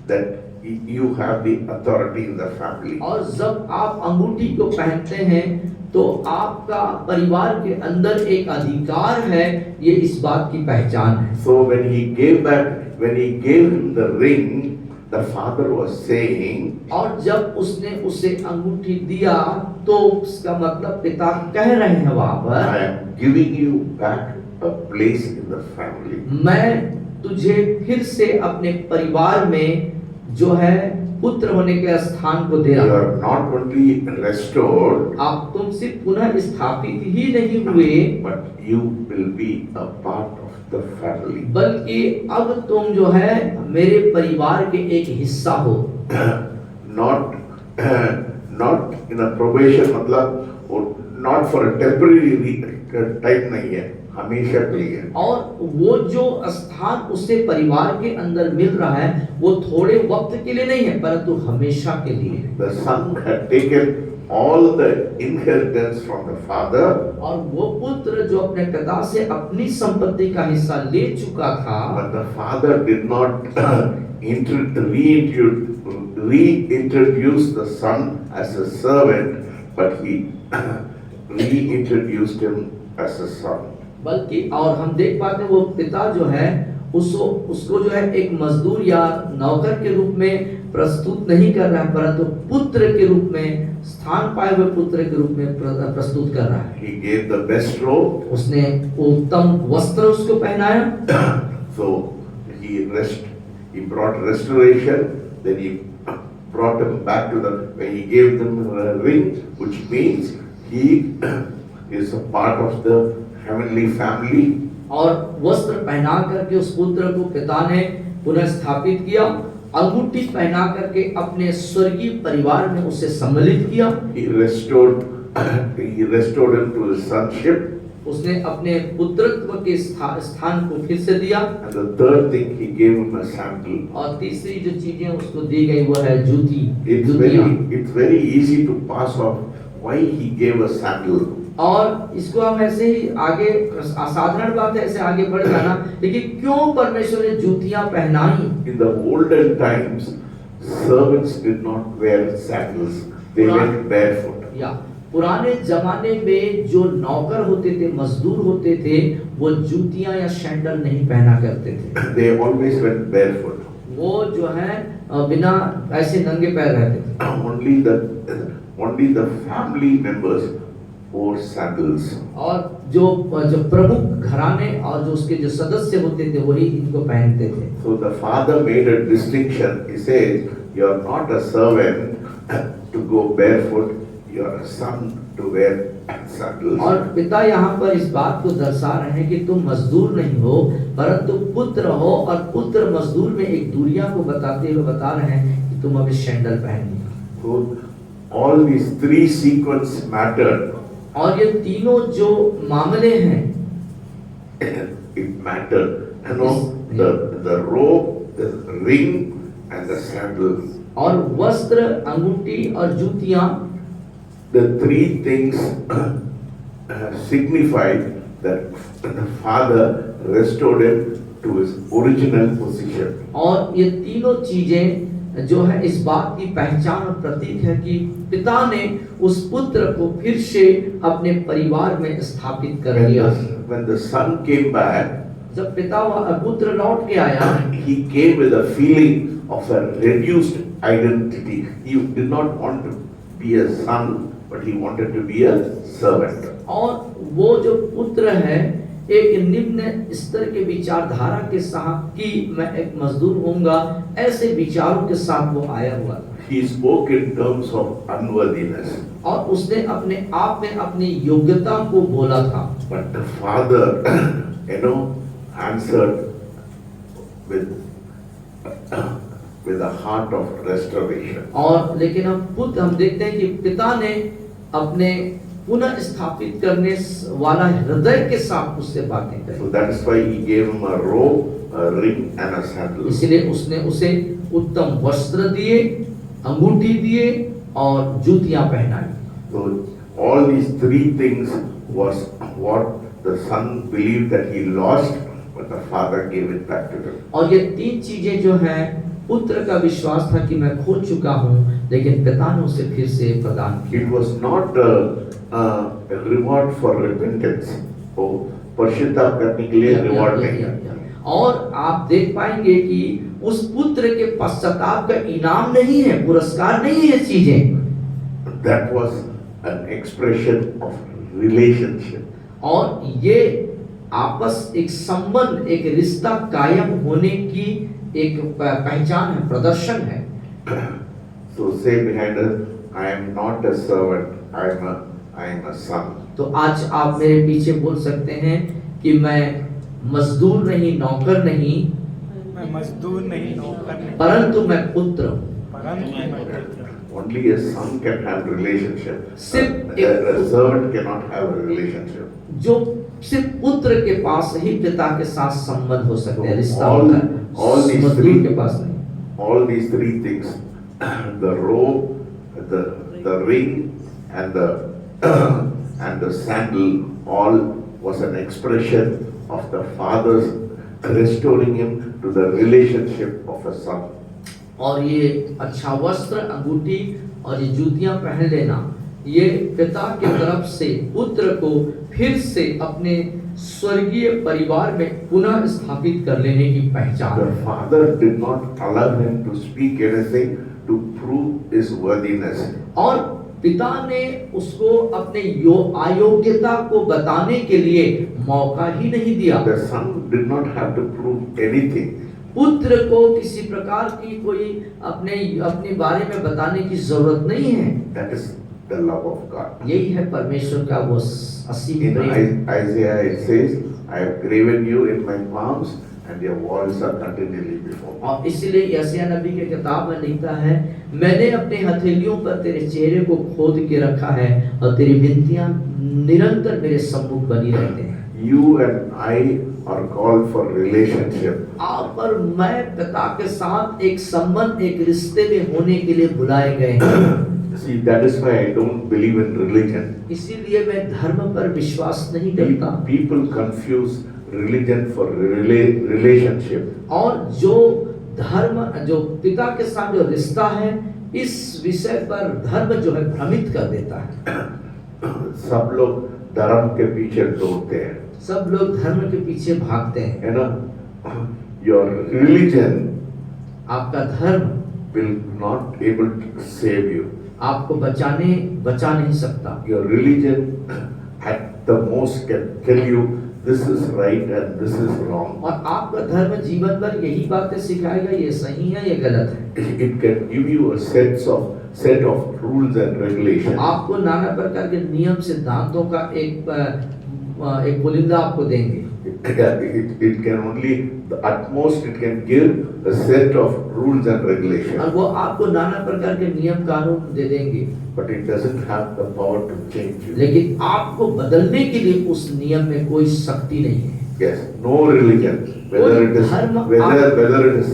that you have the authority in the family. और जब आप अंगूठी को पहनते हैं तो आपका परिवार के अंदर एक अधिकार है, ये इस बात की पहचान है। So when he gave him the ring, the father was saying, और जब उसने उसे अंगूठी दिया तो उसका मतलब पिता कह रहे हैं वहाँ पर, I am giving you back a place in the family. मैं तुझे फिर से अपने परिवार में जो है पुत्र होने के स्थान को दे You रहा हूँ। are not only restored, आप तुम सिर्फ पुनः स्थापित ही नहीं हुए, but you will be a part of the family. बल्कि अब तुम जो है मेरे परिवार के एक हिस्सा हो। Not in a probation, मतलब not for a temporary type नहीं है, हमेशा के लिए। और वो जो स्थान उसे परिवार के अंदर मिल रहा है वो थोड़े वक्त के लिए नहीं है, परंतु हमेशा के लिए है। The son had taken all the inheritance from the father. और वो पुत्र जो अपने पिता से अपनी संपत्ति का हिस्सा ले चुका था, But the father did not reintroduce the son as a servant, but he reintroduced him as a son. बल्कि और हम देख पाते हैं वो पिता जो है उसको जो है एक मजदूर या नौकर के रूप में प्रस्तुत नहीं कर रहा है, परंतु पुत्र के रूप में, स्थान पाए हुए पुत्र के रूप में प्रस्तुत कर रहा है। He gave the best robe. उसने उत्तम वस्त्र उसको पहनाया। So he brought restoration. Then he brought him back to the, when he gave them a ring, which means he is a part of the heavenly family. और वस्त्र पहना करके उस पुत्र को पिता ने पुनः स्थापित किया, अंगूठी पहना करके अपने स्वर्गीय परिवार में उसे सम्मिलित किया। He restored him to his sonship. उसने अपने पुत्रत्व के स्थान को फिर से दिया। And the third thing, he gave him a sandal. और तीसरी जो चीजें उसको दी गई वो है जूती। It's very easy to pass off why he gave a sandal. और इसको हम ऐसे ही आगे, असाधारण बात है, ऐसे आगे बढ़ जाना, लेकिन क्यों परमेश्वर ने जूतियां पहनाई? In the olden times, servants did not wear sandals; they went barefoot. या पुराने जमाने में जो नौकर होते थे, मजदूर होते थे, वो जूतियां या सैंडल नहीं पहना करते थे। They always went barefoot. वो जो है बिना ऐसे नंगे पैर रहते थे। Only the family members wore sandals. और जो प्रमुख घराने और जो उसके जो सदस्य होते थे वही इनको पहनते थे। So the father made a distinction. He said, "You are not a servant to go barefoot. You are a son to wear sandals." और पिता यहाँ पर इस बात को दर्शा रहे हैं कि तुम मजदूर नहीं हो, परंतु पुत्र हो, और पुत्र मजदूर में एक दूरिया को बताते हुए बता रहे हैं कि तुम अभी सैंडल पहनिए। So all these three sequences mattered. और ये तीनों जो मामले हैं, It mattered. You know, the robe, the ring, and the sandals. और वस्त्र, अंगूठी और जूतियां, The three things signified that the father restored him to his original position. और ये तीनों चीजें जो है इस बात की पहचान और प्रतीक है कि पिता ने उस पुत्र को फिर से अपने परिवार में स्थापित कर लिया। When the son came back, जब पिता व पुत्र लौट के आया, he came with a feeling of a reduced identity. He did not want to be a son, but he wanted to be a servant. और वो जो पुत्र है एक निम्न स्तर के विचारधारा के साथ कि मैं एक मजदूर होऊंगा, ऐसे विचारों के साथ वो आया हुआ था। He spoke in terms of unworthiness. और उसने अपने आप में अपनी योग्यता को बोला था। But the father, answered with a heart of restoration. और लेकिन हम देखते हैं कि पिता ने अपने पुनः स्थापित करने वाला हृदय के साथ उससे बातें So करी। that is why he gave him a robe, a ring, and a sandal. इसलिए उसने उसे उत्तम वस्त्र दिए, अंगूठी दिए और जूतियां पहनाई। So all these three things was what the son believed that he lost, but the father gave it back to him. और ये तीन चीजें जो हैं, पुत्र का विश्वास था कि मैं खो चुका हूँ, लेकिन पिता ने उसे फिर से प्रदान किया। It was not a reward for repentance. Oh, पश्चाताप करने के लिए रिवॉर्ड नहीं। और आप देख पाएंगे कि उस पुत्र के पश्चाताप का इनाम नहीं है, पुरस्कार नहीं है चीजें। That was an expression of relationship. और ये आपस एक संबंध, एक रिश्ता कायम होने की एक पहचान है, प्रदर्शन है। So say behind us, I am not a servant, I am a son. तो आज आप मेरे पीछे बोल सकते हैं कि मैं मजदूर नहीं, नौकर नहीं, मैं मजदूर नहीं, नौकर नहीं, परंतु मैं पुत्र हूँ। परंतु मैं पुत्र हूँ। Only a son can have relationship. सिर्फ A servant cannot have a relationship. जो सिर्फ पुत्र के पास ही पिता के साथ संबंध हो सकते हैं, रिश्ता All- होता है, all these मजदूर three- के पास नहीं। All these three things, the robe, the ring, and the sandal, all was an expression of the father's restoring him to the relationship of a son. और ये अच्छा वस्त्र, अंगूठी और ये जूतियां पहन लेना, ये पिता की तरफ से पुत्र को फिर से अपने स्वर्गीय परिवार में पुनः स्थापित कर लेने की पहचान The है। father did not allow him to speak anything to prove his worthiness. और पिता ने उसको अपने अयोग्यता को बताने के लिए मौका ही नहीं दिया। The son did not have to prove anything. पुत्र को किसी प्रकार की कोई अपने बारे में बताने की जरूरत नहीं है। That is the love of God. यही है परमेश्वर का वो असीम In Prem. Isaiah it says, I have graven you in my palms and your walls are continually before me. और इसीलिए यशायाह नबी के किताब में लिखता है, मैंने अपने हथेलियों पर तेरे चेहरे को खोद के रखा है और तेरी विनतियां निरंतर मेरे सम्मुख बनी रहते हैं। You and I are called for relationship. आप और मैं पिता के साथ एक संबंध, एक रिश्ते में होने के लिए बुलाए गए हैं। See, that is why I don't believe in religion. इसीलिए मैं धर्म पर विश्वास नहीं करता। People confuse religion for relationship. और जो धर्म, जो पिता के साथ जो रिश्ता है, इस विषय पर धर्म जो है भ्रमित कर देता है। सब लोग धर्म के पीछे दौड़ते हैं, सब लोग धर्म के पीछे भागते हैं। है ना? Your religion आपका धर्म will not able to save you. आपको बचा नहीं सकता। Your religion at the most can tell you this is right and this is wrong. और आपका धर्म जीवन भर यही बातें सिखाएगा, ये सही है, ये गलत है। It can give you a set of rules and regulations. आपको नाना प्रकार के नियम सिद्धांतों का एक पुलिंदा आपको देंगे। It can only, at most it can give a set of rules and regulations. और वो आपको नाना प्रकार के नियम कानून दे देंगे, But it doesn't have the power to change you. लेकिन आपको बदलने के लिए उस नियम में कोई शक्ति नहीं है। Yes, no religion, whether it is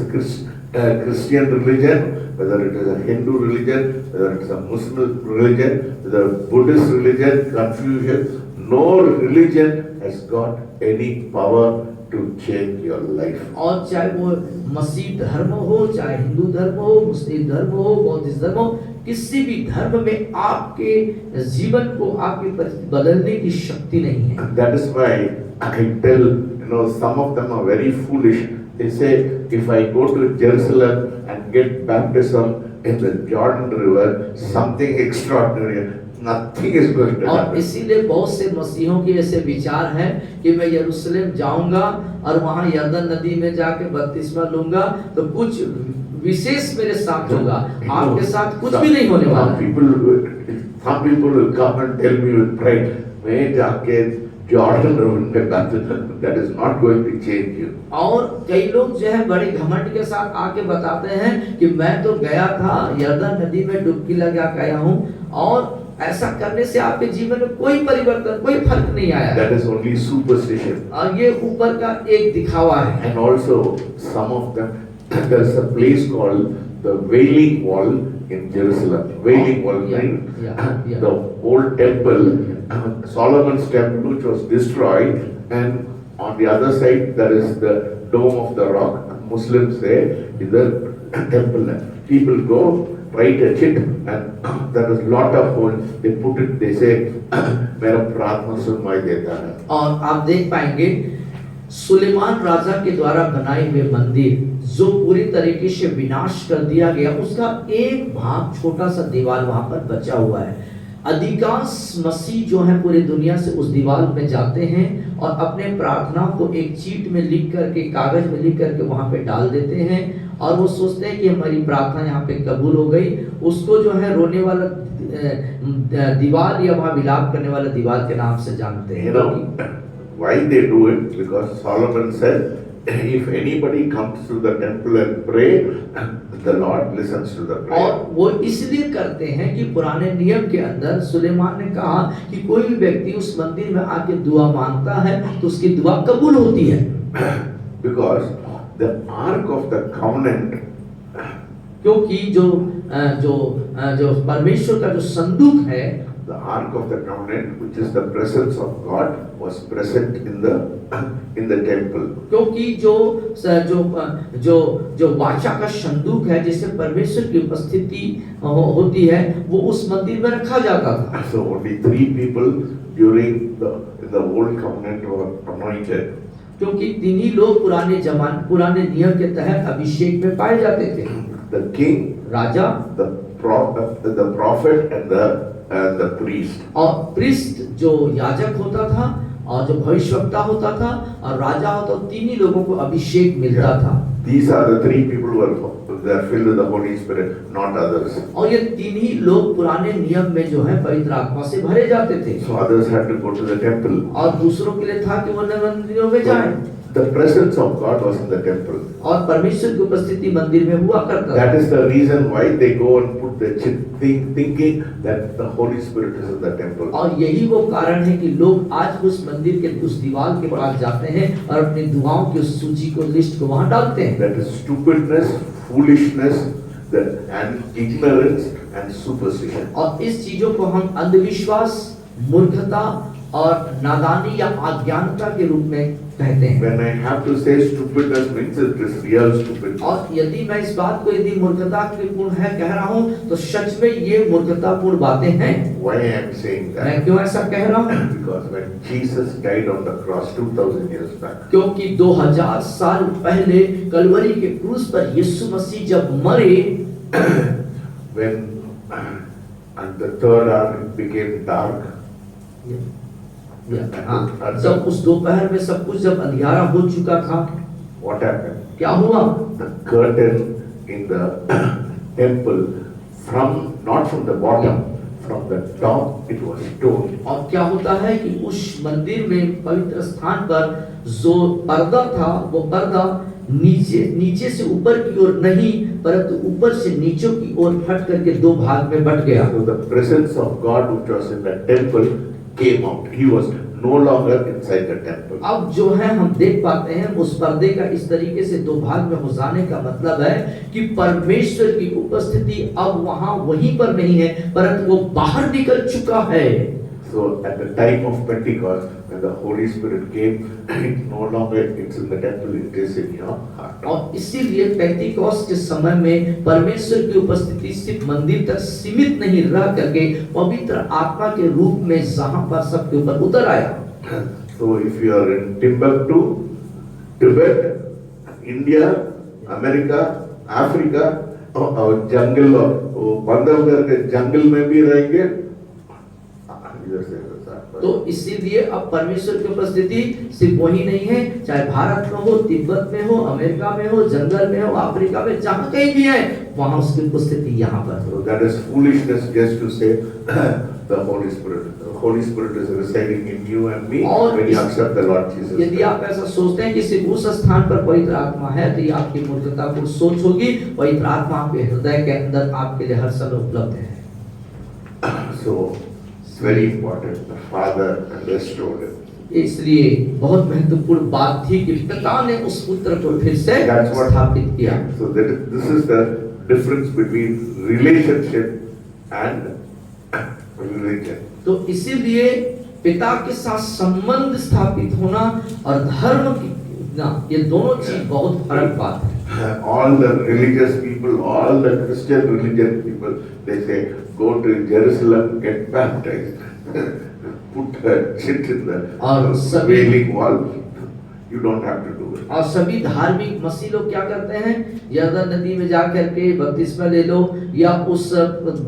Christian religion, whether it is a Hindu religion, whether it is a Muslim religion, whether Buddhist religion, Confucian, no religion has got any power to change your life. और चाहे वो मसीह धर्म हो, चाहे हिंदू धर्म हो, मुस्लिम धर्म हो, बौद्ध धर्म हो, किसी भी धर्म में आपके जीवन को आपके बदलने की शक्ति नहीं है। That is why I tell, some of them are very foolish. They say, if I go to Jerusalem and get baptism in the Jordan River, something extraordinary, nothing is going to और happen. इसीलिए बहुत से मसीहों के ऐसे विचार हैं कि मैं यरूशलेम जाऊंगा और वहां यरदन नदी में जाके बपतिस्मा लूंगा तो कुछ विशेष मेरे साथ होगा, आपके साथ कुछ भी नहीं होने वाला है। Some people will come and tell me with pride, मैं जाके जॉर्डन रिवर में baptism, that is not going to change you. और कई लोग जो है बड़े घमंड के साथ आके बताते हैं कि मैं तो गया था यरदन नदी में डुबकी लगा के आया हूँ, और ऐसा करने से आपके जीवन में कोई परिवर्तन, कोई फर्क नहीं आया। That is only superstition. और ये ऊपर का एक दिखावा है। And also some of them, there is a place called the Wailing Wall in Jerusalem. Wailing Wall, right? The old temple, Solomon's temple, which was destroyed, and on the other side there is the Dome of the Rock. Muslims say is the temple. People go, write a chit, and there is lot of holes. They put it. They say, "मेरा प्रार्थना सुनवाई देता है." और आप देख पाएंगे सुलेमान राजा के द्वारा बनाए हुए मंदिर जो पूरी तरीके से विनाश कर दिया गया, उसका एक भाग छोटा सा दीवार वहां पर बचा हुआ है। अधिकांश मसीह जो है पूरी दुनिया से उस दीवार में जाते हैं और अपने प्रार्थनाओं को एक चीट में लिख करके, कागज में लिख करके वहां पे डाल देते हैं, और वो सोचते हैं कि हमारी प्रार्थना यहाँ पे कबूल हो गई। उसको जो है रोने वाला दीवार या वहां विलाप करने वाला दीवार के नाम से जानते हैं। Why they do it? Because Solomon said, if anybody comes to the temple and pray, the Lord listens to the prayer. और वो इसलिए करते हैं कि पुराने नियम के अंदर सुलेमान ने कहा कि कोई भी व्यक्ति उस मंदिर में आके दुआ मांगता है तो उसकी दुआ कबूल होती है। Because the Ark of the Covenant, क्योंकि जो परमेश्वर का जो संदूक है, the Ark of the Covenant, which is the presence of God, was present in the temple. क्योंकि जो वाचा का संदूक है जिससे परमेश्वर की उपस्थिति होती है, वो उस मंदिर में रखा जाता था। So only 3 people during the old covenant were anointed. क्योंकि 3 ही लोग पुराने नियम के तहत अभिषेक में पाए जाते थे। The king, Raja, the prophet and the priest. और प्रीस्ट जो याजक होता था और जो भविष्यवक्ता होता था और राजा होता, तीन ही लोगों को अभिषेक मिलता था। These are the three people who are filled with the Holy Spirit, not others. और ये तीन ही लोग पुराने नियम में जो है पवित्र आत्मा से भरे जाते थे। So others had to go to the temple. और दूसरों के लिए था कि वो मंदिरों में जाएं। The presence of God was in the temple. और परमेश्वर की उपस्थिति मंदिर में हुआ करता था। That is the reason why they go and put the thinking that the Holy Spirit is in the temple. और यही वो कारण है कि लोग आज उस मंदिर के उस दीवार के पास जाते हैं और अपनी दुआओं की उस सूची को, लिस्ट को वहां डालते हैं। That is stupidness, foolishness, and ignorance and superstition. और इस चीजों को हम अंधविश्वास, मूर्खता और नादानी या अज्ञानता के रूप में कहते हैं। When I have to say stupidness means it is real stupidness. और यदि मैं इस बात को यदि मूर्खता के पूर्ण है कह रहा हूँ तो सच में ये मूर्खतापूर्ण बातें हैं। Why I am saying that? मैं क्यों ऐसा कह रहा हूँ? Because when Jesus died on the cross 2000 years back, क्योंकि 2000 साल पहले कलवरी के क्रूस पर यीशु मसीह जब मरे, when and the third hour it became dark. जब उस दोपहर में सब कुछ जब अंधियारा हो चुका था, What happened? क्या हुआ? The curtain in the temple, not from the bottom, from the top it was torn. और क्या होता है कि उस मंदिर में पवित्र स्थान पर जो पर्दा था, वो पर्दा नीचे से ऊपर की ओर नहीं, परंतु ऊपर से नीचे की ओर फट करके दो भाग में बट गया। So the presence of God which was in the temple came out. He was no longer inside the temple. अब जो है हम देख पाते हैं उस पर्दे का इस तरीके से दो भाग में हो जाने का मतलब है कि परमेश्वर की उपस्थिति अब वहां वहीं पर नहीं है, परंतु वो बाहर निकल चुका है। So at the time of Pentecost, when the Holy Spirit came, it no longer it's in the temple, it is in your heart. और इसीलिए पेंटिकॉस्ट के समय में परमेश्वर की उपस्थिति सिर्फ मंदिर तक सीमित नहीं रह करके पवित्र आत्मा के रूप में जहां पर सबके ऊपर उतर आया। So if you are in Timbuktu, Tibet, India, America, Africa, और जंगल और बंदरगाह के जंगल में भी रहेंगे, तो इसीलिए अब परमेश्वर की उपस्थिति सिर्फ वही नहीं है, चाहे भारत में हो, तिब्बत में हो, अमेरिका में हो, जंगल में हो, अफ्रीका में, जहां कहीं भी है वहां उसकी उपस्थिति यहाँ पर। So that is foolishness just to say the Holy Spirit. The Holy Spirit is residing in you and me when you accept the Lord Jesus. यदि आप ऐसा सोचते हैं कि सिर्फ उस स्थान पर पवित्र आत्मा है तो ये आपकी मूर्खतापूर्ण सोच होगी। पवित्र आत्मा आपके हृदय के अंदर आपके लिए हर समय उपलब्ध है। So very important. The Father restored him. इसलिए बहुत महत्वपूर्ण बात थी कि पिता ने उस पुत्र को फिर से स्थापित किया। So this is the difference between relationship and religion. तो इसीलिए पिता के साथ संबंध स्थापित होना और धर्म की ये दोनों चीज बहुत फर्क बात है। All the religious people, all the Christian religious people, they say, go to Jerusalem, get baptized, put a shit in the wailing wall. You don't have to do it. और सभी धार्मिक मसीह लोग क्या करते हैं, यरदन नदी में जा करके बपतिस्मा ले लो या उस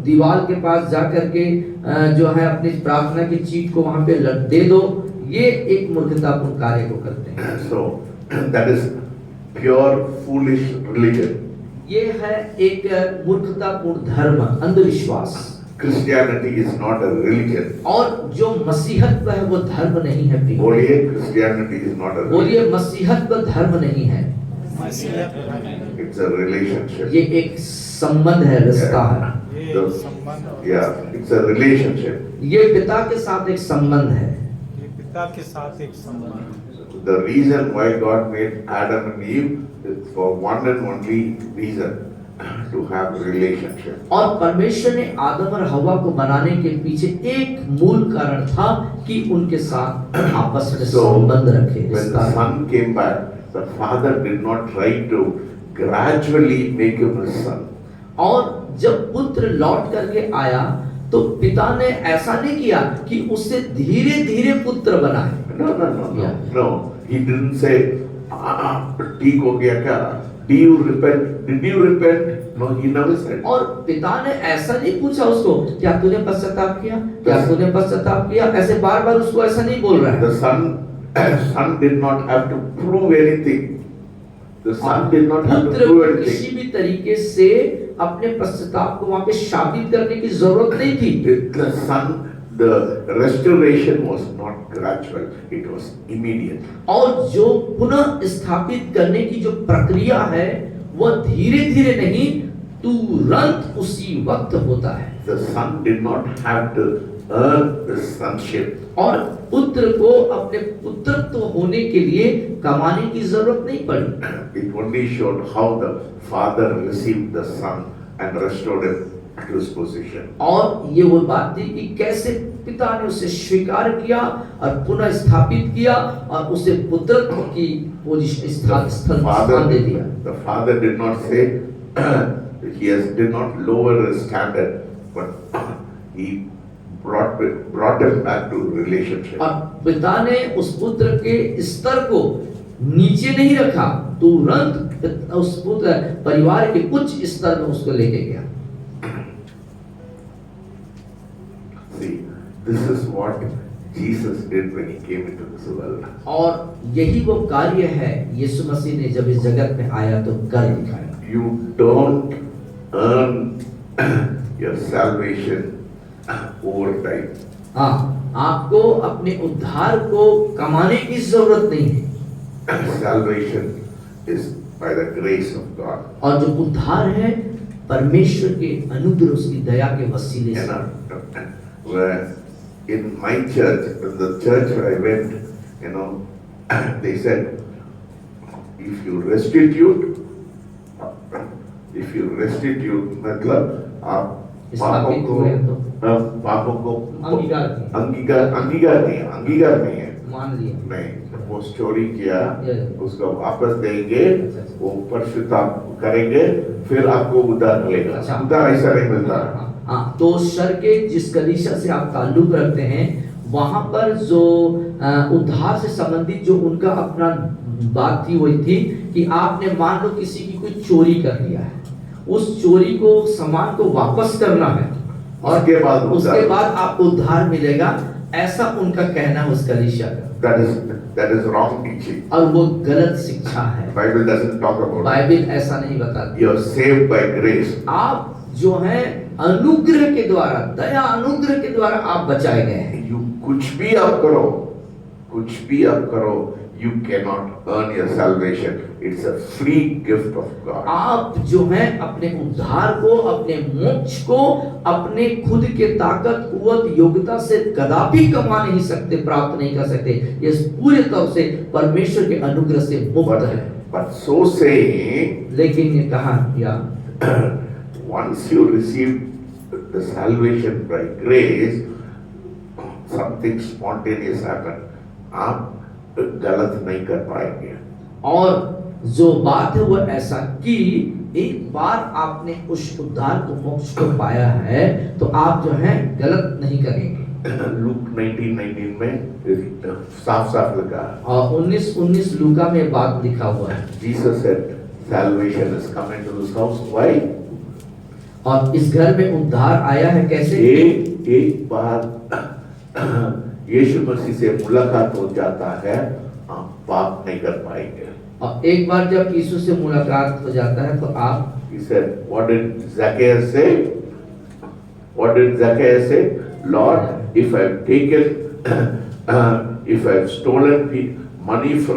दीवार के पास जा करके जो है अपनी प्रार्थना की चीट को वहां पे दे दो। ये एक मूर्खतापूर्ण कार्य को करते हैं। So that is pure foolish religion. ये है एक मूर्खतापूर्ण धर्म, अंधविश्वास। Christianity is not a religion. और जो मसीहत्व है वो धर्म नहीं है। बोलिए, Christianity is not a religion. बोलिए, मसीहत्व धर्म नहीं है, it's a relationship. ये एक संबंध है, रिश्ता है। Yeah, it's a relationship. ये पिता के साथ एक संबंध है। ये पिता के साथ एक संबंध। The reason why God made Adam and Eve is for one and only reason, to have relationship. और परमेश्वर ने आदम और हवा को बनाने के पीछे एक मूल कारण था कि उनके साथ आपस में संबंध रखे। When the son came back, the father did not try to gradually make him his son. और जब पुत्र लौट करके आया तो पिता ने ऐसा नहीं किया कि उससे धीरे धीरे पुत्र बनाए। No. He didn't say, ठीक हो गया क्या? Did you repent? No, he never said. और पिता ने ऐसा नहीं पूछा उसको, क्या तूने पश्चाताप किया, क्या तूने पश्चाताप किया, ऐसे बार बार उसको ऐसा नहीं बोल रहा है। The son did not have to prove anything. The son did not have to पुत्र prove को किसी anything. भी तरीके से अपने पश्चाताप को वहां पे साबित करने की जरूरत नहीं थी। The son, the restoration was not gradual, it was immediate. और जो पुनः स्थापित करने की जो प्रक्रिया है वह धीरे धीरे नहीं, तुरंत उसी वक्त होता है। The son did not have to earn the sonship. और पुत्र को अपने पुत्रत्व होने के लिए कमाने की जरूरत नहीं पड़ी। It only showed how the father received the son and restored him to his position. और ये वो बात थी कि कैसे पिता ने उसे स्वीकार किया और पुनः स्थापित किया और उसे पुत्रत्व की पोजीशन स्थान दे दिया। The father did not say did not lower his standard, but he brought him back to relationship. और पिता ने उस पुत्र के स्तर को नीचे नहीं रखा, तुरंत उस पुत्र परिवार के उच्च स्तर में उसको लेके गया। See, this is what Jesus did when he came into this world. और यही वो कार्य है यीशु मसीह ने जब इस जगत में आया तो कर दिखाया। You don't earn your salvation over time. हाँ, आपको अपने उद्धार को कमाने की जरूरत नहीं है। Salvation is by the grace of God. और जो उद्धार है परमेश्वर के अनुग्रह उसकी दया के वसीले से। Where in my church, the church where I went, they said, if you restitute, मतलब आप स्थापित हुए तो पापों को अंगीकार अंगीकार नहीं है, मान लिया नहीं, वो चोरी किया Yeah. उसको वापस देंगे, अच्छा। वो परिशुद्ध करेंगे, फिर आपको उद्धार मिलेगा। अच्छा। उद्धार ऐसा नहीं मिलता। हाँ, तो शर के जिस कलीसिया से आप ताल्लुक रखते हैं वहां पर जो उद्धार से संबंधित जो उनका अपना बात थी वही थी कि आपने मान लो किसी की कोई चोरी कर लिया है, उस चोरी को सामान को वापस करना है और उसके बाद आपको उद्धार मिलेगा, ऐसा उनका कहना है उस कलीसिया का। That is wrong teaching. और वो गलत शिक्षा है। Bible doesn't talk about it. Bible ऐसा नहीं बताती। You are saved by grace. आप जो है अनुग्रह के द्वारा, दया अनुग्रह के द्वारा आप बचाए गए हैं। You कुछ भी आप करो, you cannot earn your salvation. It's a free gift of God. आप जो है अपने उद्धार को, अपने मोक्ष को अपने खुद के ताकत, कुवत, योग्यता से कदापि कमा नहीं सकते, प्राप्त नहीं कर सकते। ये पूरी तरह से परमेश्वर के अनुग्रह से मुक्त है। But so saying, लेकिन ये कहा या once you receive the salvation by grace, something spontaneous happen. आप गलत नहीं कर पाएंगे। और जो बात है वो ऐसा कि एक बार आपने उस उद्धार को, मोक्ष को पाया है तो आप जो है गलत नहीं करेंगे। लूक 19:19 में साफ लिखा है। और 19:19 लूका में बात लिखा हुआ है। Jesus said, salvation has come into this house. Why? और इस घर में उद्धार आया है कैसे? एक बार यीशु मसीह से मुलाकात हो जाता है, आप पाप नहीं कर पाएंगे। और एक बार जब यीशु से मुलाकात हो जाता है तो आप He said, what did Zacchaeus say? What did Zacchaeus say? Lord, if I've stolen money if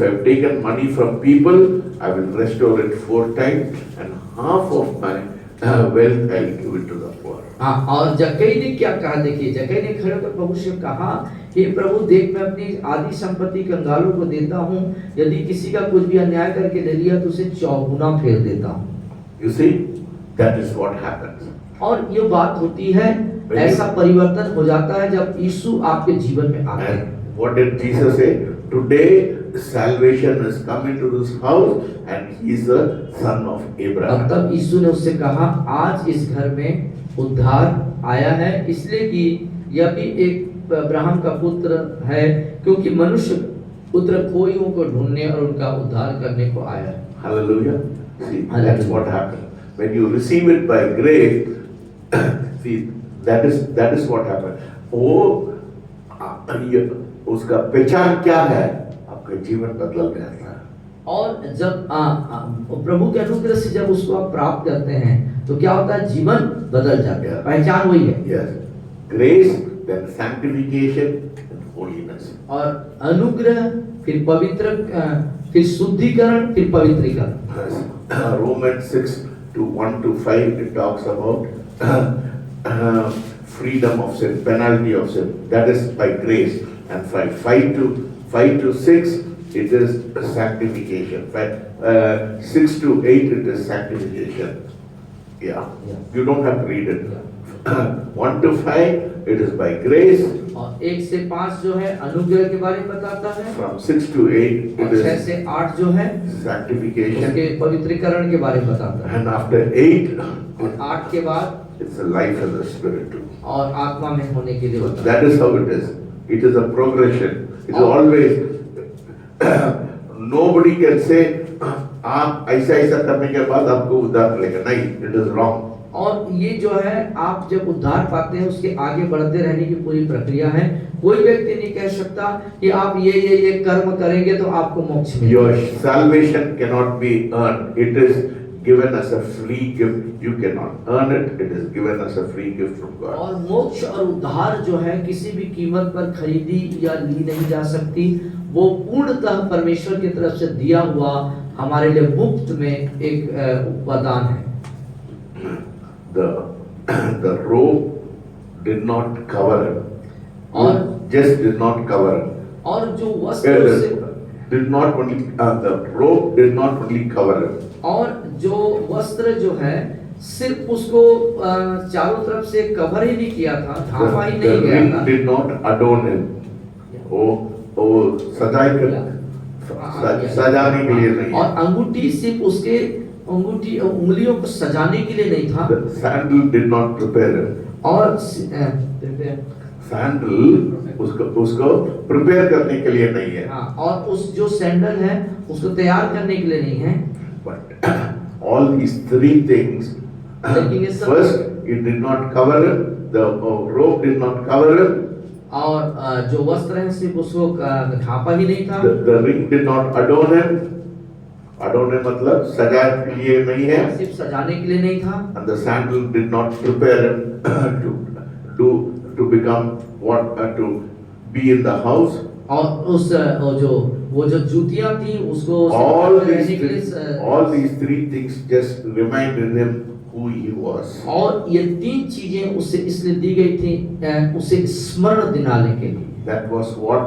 I've taken money from people, I will restore it 4 times, and half of my wealth I'll give it to the poor. हाँ, और जक्कई ने क्या कहा? देखिए, जक्कई ने खड़े होकर प्रभु से कहा कि प्रभु देख, मैं अपनी आधी संपत्ति कंगालों को देता हूँ, यदि किसी का कुछ भी अन्याय करके ले लिया तो उसे 4 गुना फेर देता हूँ। You see, that is what happens. और ये बात होती है, ऐसा परिवर्तन हो जाता है जब यीशु आपके जीवन में आते हैं। And what did Jesus say? Today salvation has come into this house, and he is the son of Abraham. तब यीशु ने उससे कहा, आज इस घर में उद्धार आया है, इसलिए कि यह भी एक अब्राहम का पुत्र है, क्योंकि मनुष्य पुत्र खोइयों को ढूंढने और उनका उद्धार करने को आया है। Hallelujah. See, that's what happened. When you receive it by grace, see, that is what happened. वो उसका पहचान क्या है? आपका जीवन बदल गया था। और जब प्रभु के अनुग्रह से जब उसको आप प्राप्त करते हैं तो क्या होता है? जीवन बदल जाता है, पहचान वही है। Yes, grace, then sanctification and holiness. और अनुग्रह, फिर पवित्र, फिर शुद्धिकरण, फिर पवित्रीकरण। Romans 6:1-5 it talks about freedom of sin, penalty of sin. That is by grace. And 5:5-6 it is sanctification. 6-8 it is sanctification. Yeah. You don't have to read it. 1-5 it is by grace. और 1 से 5 जो है अनुग्रह के बारे में बताता है। From 6-8 और it 6 is से 8 जो है sanctification. उसके पवित्रीकरण के बारे में बताता है। And after 8 और 8 के बाद it's a life in the spirit too. और आत्मा में होने के लिए बताता है। That is how it is. It is a progression. It is always. Nobody can say आप ऐसा ऐसा करने के बाद आपको उद्धार मिलेगा, नहीं, it is wrong. और ये जो है आप जब उद्धार पाते हैं उसके आगे बढ़ते रहने की पूरी प्रक्रिया है। कोई व्यक्ति नहीं कह सकता कि आप ये कर्म करेंगे तो आपको मोक्ष मिलेगा। Your salvation cannot be earned. It is given as a free gift. You cannot earn it. It is given as a free gift from God. और मोक्ष और उद्धार जो है किसी भी कीमत पर खरीदी या ली नहीं जा सकती। वो पूर्णतः परमेश्वर की तरफ से दिया हुआ हमारे लिए मुफ्त में एक वरदान है। The robe did not cover him. और just did not cover him. और जो वस्त्र से Did not only the robe did not only cover him. और जो वस्त्र जो है सिर्फ उसको चारों तरफ से कवर ही नहीं किया था, ढांपा ही नहीं गया ring था। did not adorn him. वो सजाने के लिए नहीं। और अंगूठी सिर्फ उसके उंगलियों को सजाने के लिए नहीं था। The sandal did not prepare him. और सैंडल उसको प्रिपेयर करने के लिए नहीं है। हाँ, और उस जो सैंडल है उसको तैयार करने के लिए नहीं है। But all these three things, लेकिन ये सब first it did not cover him, the robe did not cover him, और जो वस्त्र है सिर्फ उसको ढांपा ही नहीं था। the ring did not adorn him. adorn him मतलब सजाने के लिए नहीं है। सिर्फ सजाने के लिए नहीं था। And the sandal did not prepare him to become what to be in the house. और उस वो जो जूतियां थी उसको all these three things just reminded him who he was. और ये तीन चीजें उसे इसलिए दी गई थी उसे स्मरण दिलाने के लिए। That was what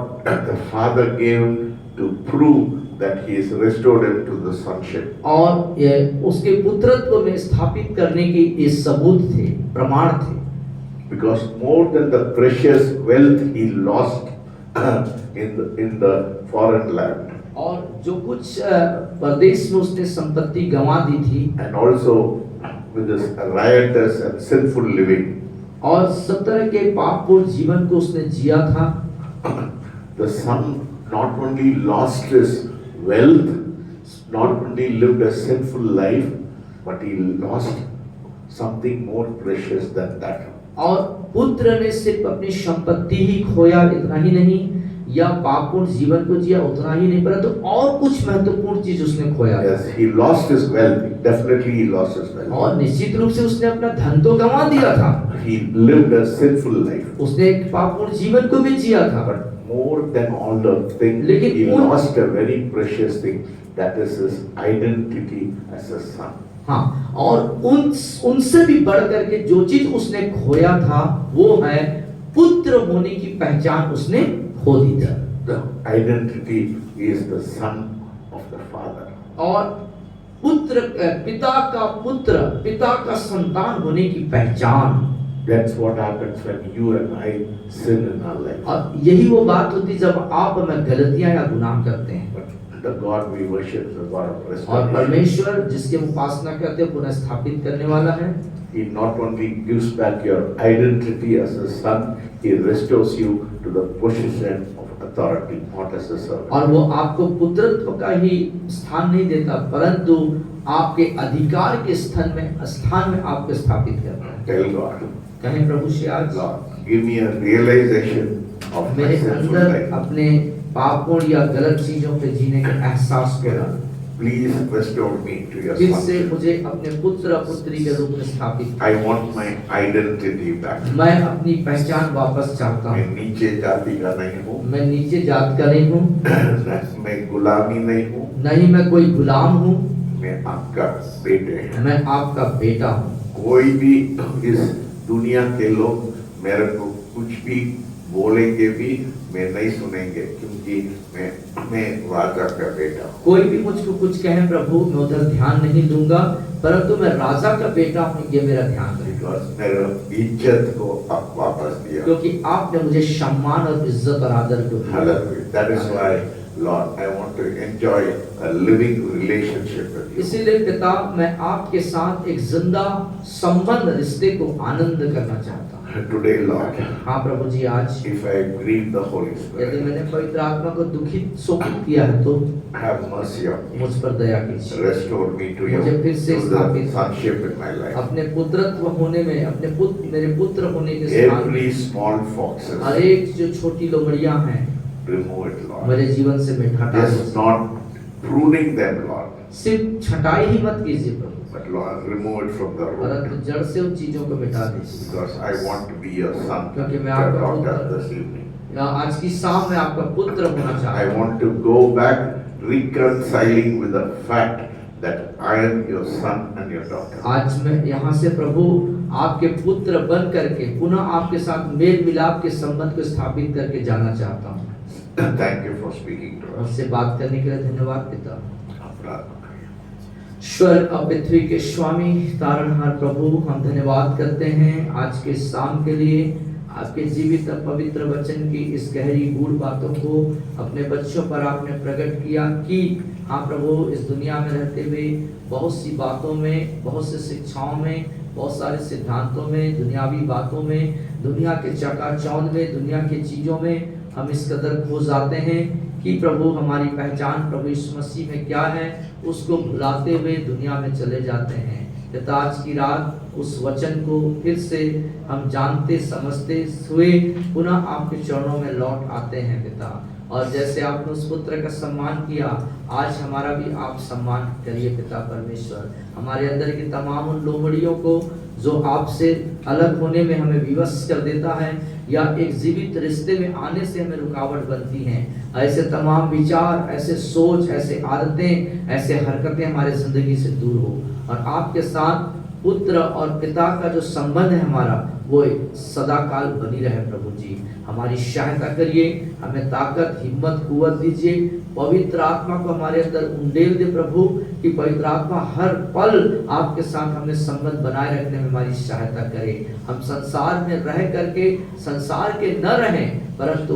the Father gave him to prove that he is restored him to the sonship. और ये उसके पुत्रत्व में स्थापित करने के ये सबूत थे, प्रमाण थे। Because more than the precious wealth he lost in the foreign land. और जो कुछ परदेश में उसने संपत्ति गंवा दी थी, And also with this riotous and sinful living. और सब तरह के पापपूर्ण जीवन को उसने जिया था। The son not only lost his wealth, not only lived a sinful life, but he lost something more precious than that. और पुत्र ने सिर्फ अपनी संपत्ति ही खोया, इतना ही नहीं, या पापपूर्ण जीवन को जिया उतना ही नहीं, परंतु और कुछ महत्वपूर्ण चीज उसने खोया। Yes, he lost his wealth. Definitely he lost his wealth. और निश्चित रूप से उसने अपना धन तो गंवा दिया था। He lived a sinful life. उसने एक पापपूर्ण जीवन को भी जिया था। But more than all the things, लेकिन he lost a very precious thing. That is his identity as a son. हाँ, और उनसे भी बढ़ करके जो चीज उसने खोया था वो है पुत्र होने की पहचान उसने खो दी थी। The identity is the son of the father. और पुत्र पिता का संतान होने की पहचान। That's what happens when you and I sin in our life. और यही वो बात होती जब आप और मैं गलतियां या गुनाह करते हैं। But the God we worship is the God of और restoration. परमेश्वर जिसके हम उपासना करते हैं पुनः स्थापित करने वाला है। He not only gives back your identity as a son, he restores you to the position of authority, not as a servant. और वो आपको पुत्रत्व का ही स्थान नहीं देता, परंतु आपके अधिकार के स्थान में आपको स्थापित करता है। Tell God, कहें प्रभु से आज Lord, give me a realization of my मेरे sinful अंदर life. अपने पापों या गलत चीजों पे जीने का एहसास करा। Please restore me to your फिर से son. मुझे अपने पुत्र पुत्री के रूप में स्थापित I want my identity back. मैं अपनी पहचान वापस चाहता मैं हूँ। नीचे जाति का नहीं हूँ, मैं नीचे जात का नहीं हूँ, मैं गुलामी नहीं हूँ, नहीं मैं कोई गुलाम हूँ, मैं आपका बेटे हैं। मैं आपका बेटा हूँ। कोई भी इस दुनिया के लोग मेरे को कुछ भी बोलेंगे भी मैं नहीं सुनेंगे, क्योंकि मैं राजा का बेटा हूँ। कोई भी मुझको कुछ कहे प्रभु, मैं उधर ध्यान नहीं दूंगा, परंतु मैं राजा का बेटा हूँ, ये मेरा ध्यान रखेगा। Because मेरे इज्जत को आप वापस दिया। क्योंकि आपने मुझे सम्मान और इज्जत और आदर को दिया। Hallelujah. That is why, Lord, I want to enjoy a living relationship with you. इसीलिए पिता मैं आपके साथ एक जिंदा संबंध रिश्ते को आनंद करना चाहता हूँ। Today, Lord, हाँ प्रभु जी, आज if I grieve the Holy यदि Spirit, मैंने पवित्र आत्मा को दुखित शोकित किया है तो have mercy on me. मुझ पर दया कीजिए। Restore me to you, मुझे फिर से to the स्थापित sonship in my life. अपने पुत्रत्व होने में, मेरे पुत्र होने के स्थान Every में small foxes, हर एक जो छोटी लोमड़ियां हैं remove it, Lord. मेरे जीवन से मैं हटा Just दूं। not pruning them, Lord, सिर्फ छटाई ही मत कीजिए प्रभु, but Lord, remove it from the root. परंतु जड़ से उन चीजों को मिटा दीजिए। Because I want to be your son, क्योंकि मैं your आपका daughter पुत्र- this evening. आज की शाम में आपका पुत्र होना चाहता I हूँ। want to go back reconciling with the fact that I am your son and your daughter. आज मैं यहाँ से प्रभु आपके पुत्र बन करके पुनः आपके साथ मेल मिलाप के संबंध को स्थापित करके जाना चाहता हूँ। Thank you for speaking to us. मुझसे बात करने के लिए धन्यवाद पिता। प्रार्थना करें। स्वर्ग और पृथ्वी के स्वामी तारणहार प्रभु, हम धन्यवाद करते हैं आज के शाम के लिए, आपके जीवित और पवित्र वचन की इस गहरी गूढ़ बातों को अपने बच्चों पर आपने प्रकट किया कि हाँ प्रभु, इस दुनिया में रहते हुए बहुत सी बातों में, बहुत से शिक्षाओं में, बहुत सारे सिद्धांतों में, दुनियावी बातों में, दुनिया के चकाचौंध में, दुनिया की चीज़ों में हम इस कदर खो जाते हैं कि प्रभु हमारी पहचान प्रभु यीशु मसीह में क्या है उसको भुलाते हुए दुनिया में चले जाते हैं। पिता, आज की रात उस वचन को फिर से हम जानते समझते हुए पुनः आपके चरणों में लौट आते हैं पिता, और जैसे आपने उस पुत्र का सम्मान किया, आज हमारा भी आप सम्मान करिए पिता परमेश्वर। हमारे अंदर की तमाम उन लोमड़ियों को जो आपसे अलग होने में हमें विवश कर देता है या एक जीवित रिश्ते में आने से हमें रुकावट बनती हैं, ऐसे तमाम विचार, ऐसे सोच, ऐसे आदतें, ऐसे हरकतें हमारे जिंदगी से दूर हो, और आपके साथ पुत्र और पिता का जो संबंध है हमारा वो सदा काल बनी रहे। प्रभु जी, हमारी सहायता करिए, हमें ताकत, हिम्मत, कुवत दीजिए, पवित्र आत्मा को हमारे अंदर उंडेल दे प्रभु, कि पवित्र आत्मा हर पल आपके साथ हमें संबंध बनाए रखने में हमारी सहायता करे। हम संसार में रह करके संसार के न रहें, परंतु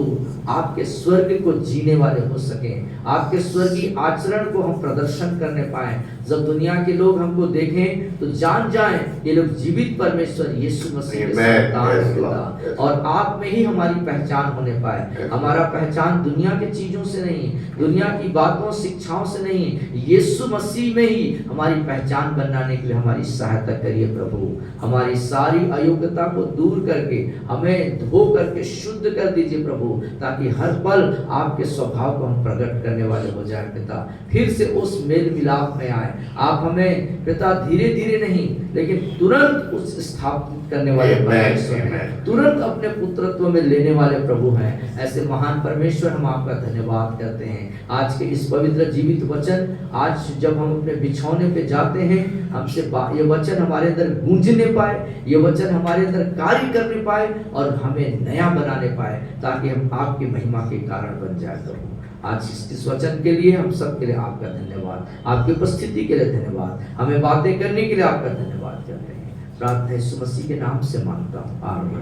आपके स्वर्ग को जीने वाले हो सके, आपके स्वर्गीय आचरण को हम प्रदर्शन करने पाए। जब दुनिया के लोग हमको देखें तो जान जाएं ये लोग जीवित परमेश्वर यीशु मसीह के संतान हैं पिता, और आप में ही हमारी पहचान होने पाए। हमारा पहचान दुनिया के चीजों से नहीं, दुनिया की बातों, शिक्षाओं से नहीं, यीशु मसीह में ही हमारी पहचान बनाने के लिए हमारी सहायता करिए प्रभु। हमारी सारी अयोग्यता को दूर करके हमें धो करके शुद्ध कर दीजिए प्रभु, ताकि हर पल आपके स्वभाव को हम प्रकट करने वाले हो जाए पिता। फिर से उस मेल मिलाप में आए, आप हमें पिता धीरे धीरे नहीं लेकिन तुरंत उस स्थापित करने वाले परमेश्वर हैं, तुरंत अपने पुत्रत्व में लेने वाले प्रभु हैं। ऐसे महान परमेश्वर, हम आपका धन्यवाद करते हैं आज के इस पवित्र जीवित वचन। आज जब हम अपने बिछौने पे जाते हैं, हमसे ये वचन हमारे अंदर गूंजने पाए, ये वचन हमारे अंदर कार्य करने पाए और हमें नया बनाने पाए, ताकि हम आपकी महिमा के कारण बन जाए प्रभु। आज इस वचन के लिए हम सब के लिए आपका धन्यवाद, आपकी उपस्थिति के लिए धन्यवाद, हमें बातें करने के लिए आपका धन्यवाद करते हैं। प्रार्थना यीशु मसीह के नाम से मांगता हूँ, आमीन।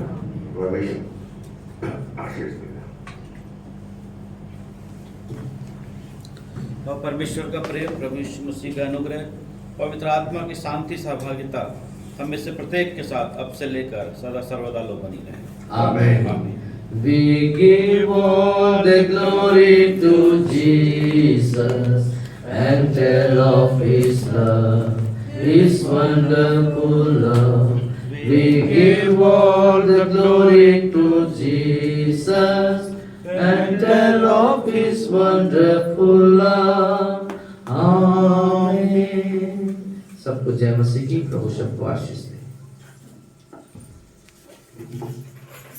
और परमेश्वर का प्रेम, प्रभु यीशु मसीह का अनुग्रह, पवित्र आत्मा की शांति, सहभागिता हमें से प्रत्येक के साथ अब से लेकर सदा सर्वदा लो बनी रहे। आमीन। आमीन। We give all the glory to Jesus and tell of His love, His wonderful love. We give all the glory to Jesus and tell of His wonderful love. Amen. सबको जय मसीह की, प्रभु सबको आशीष दे।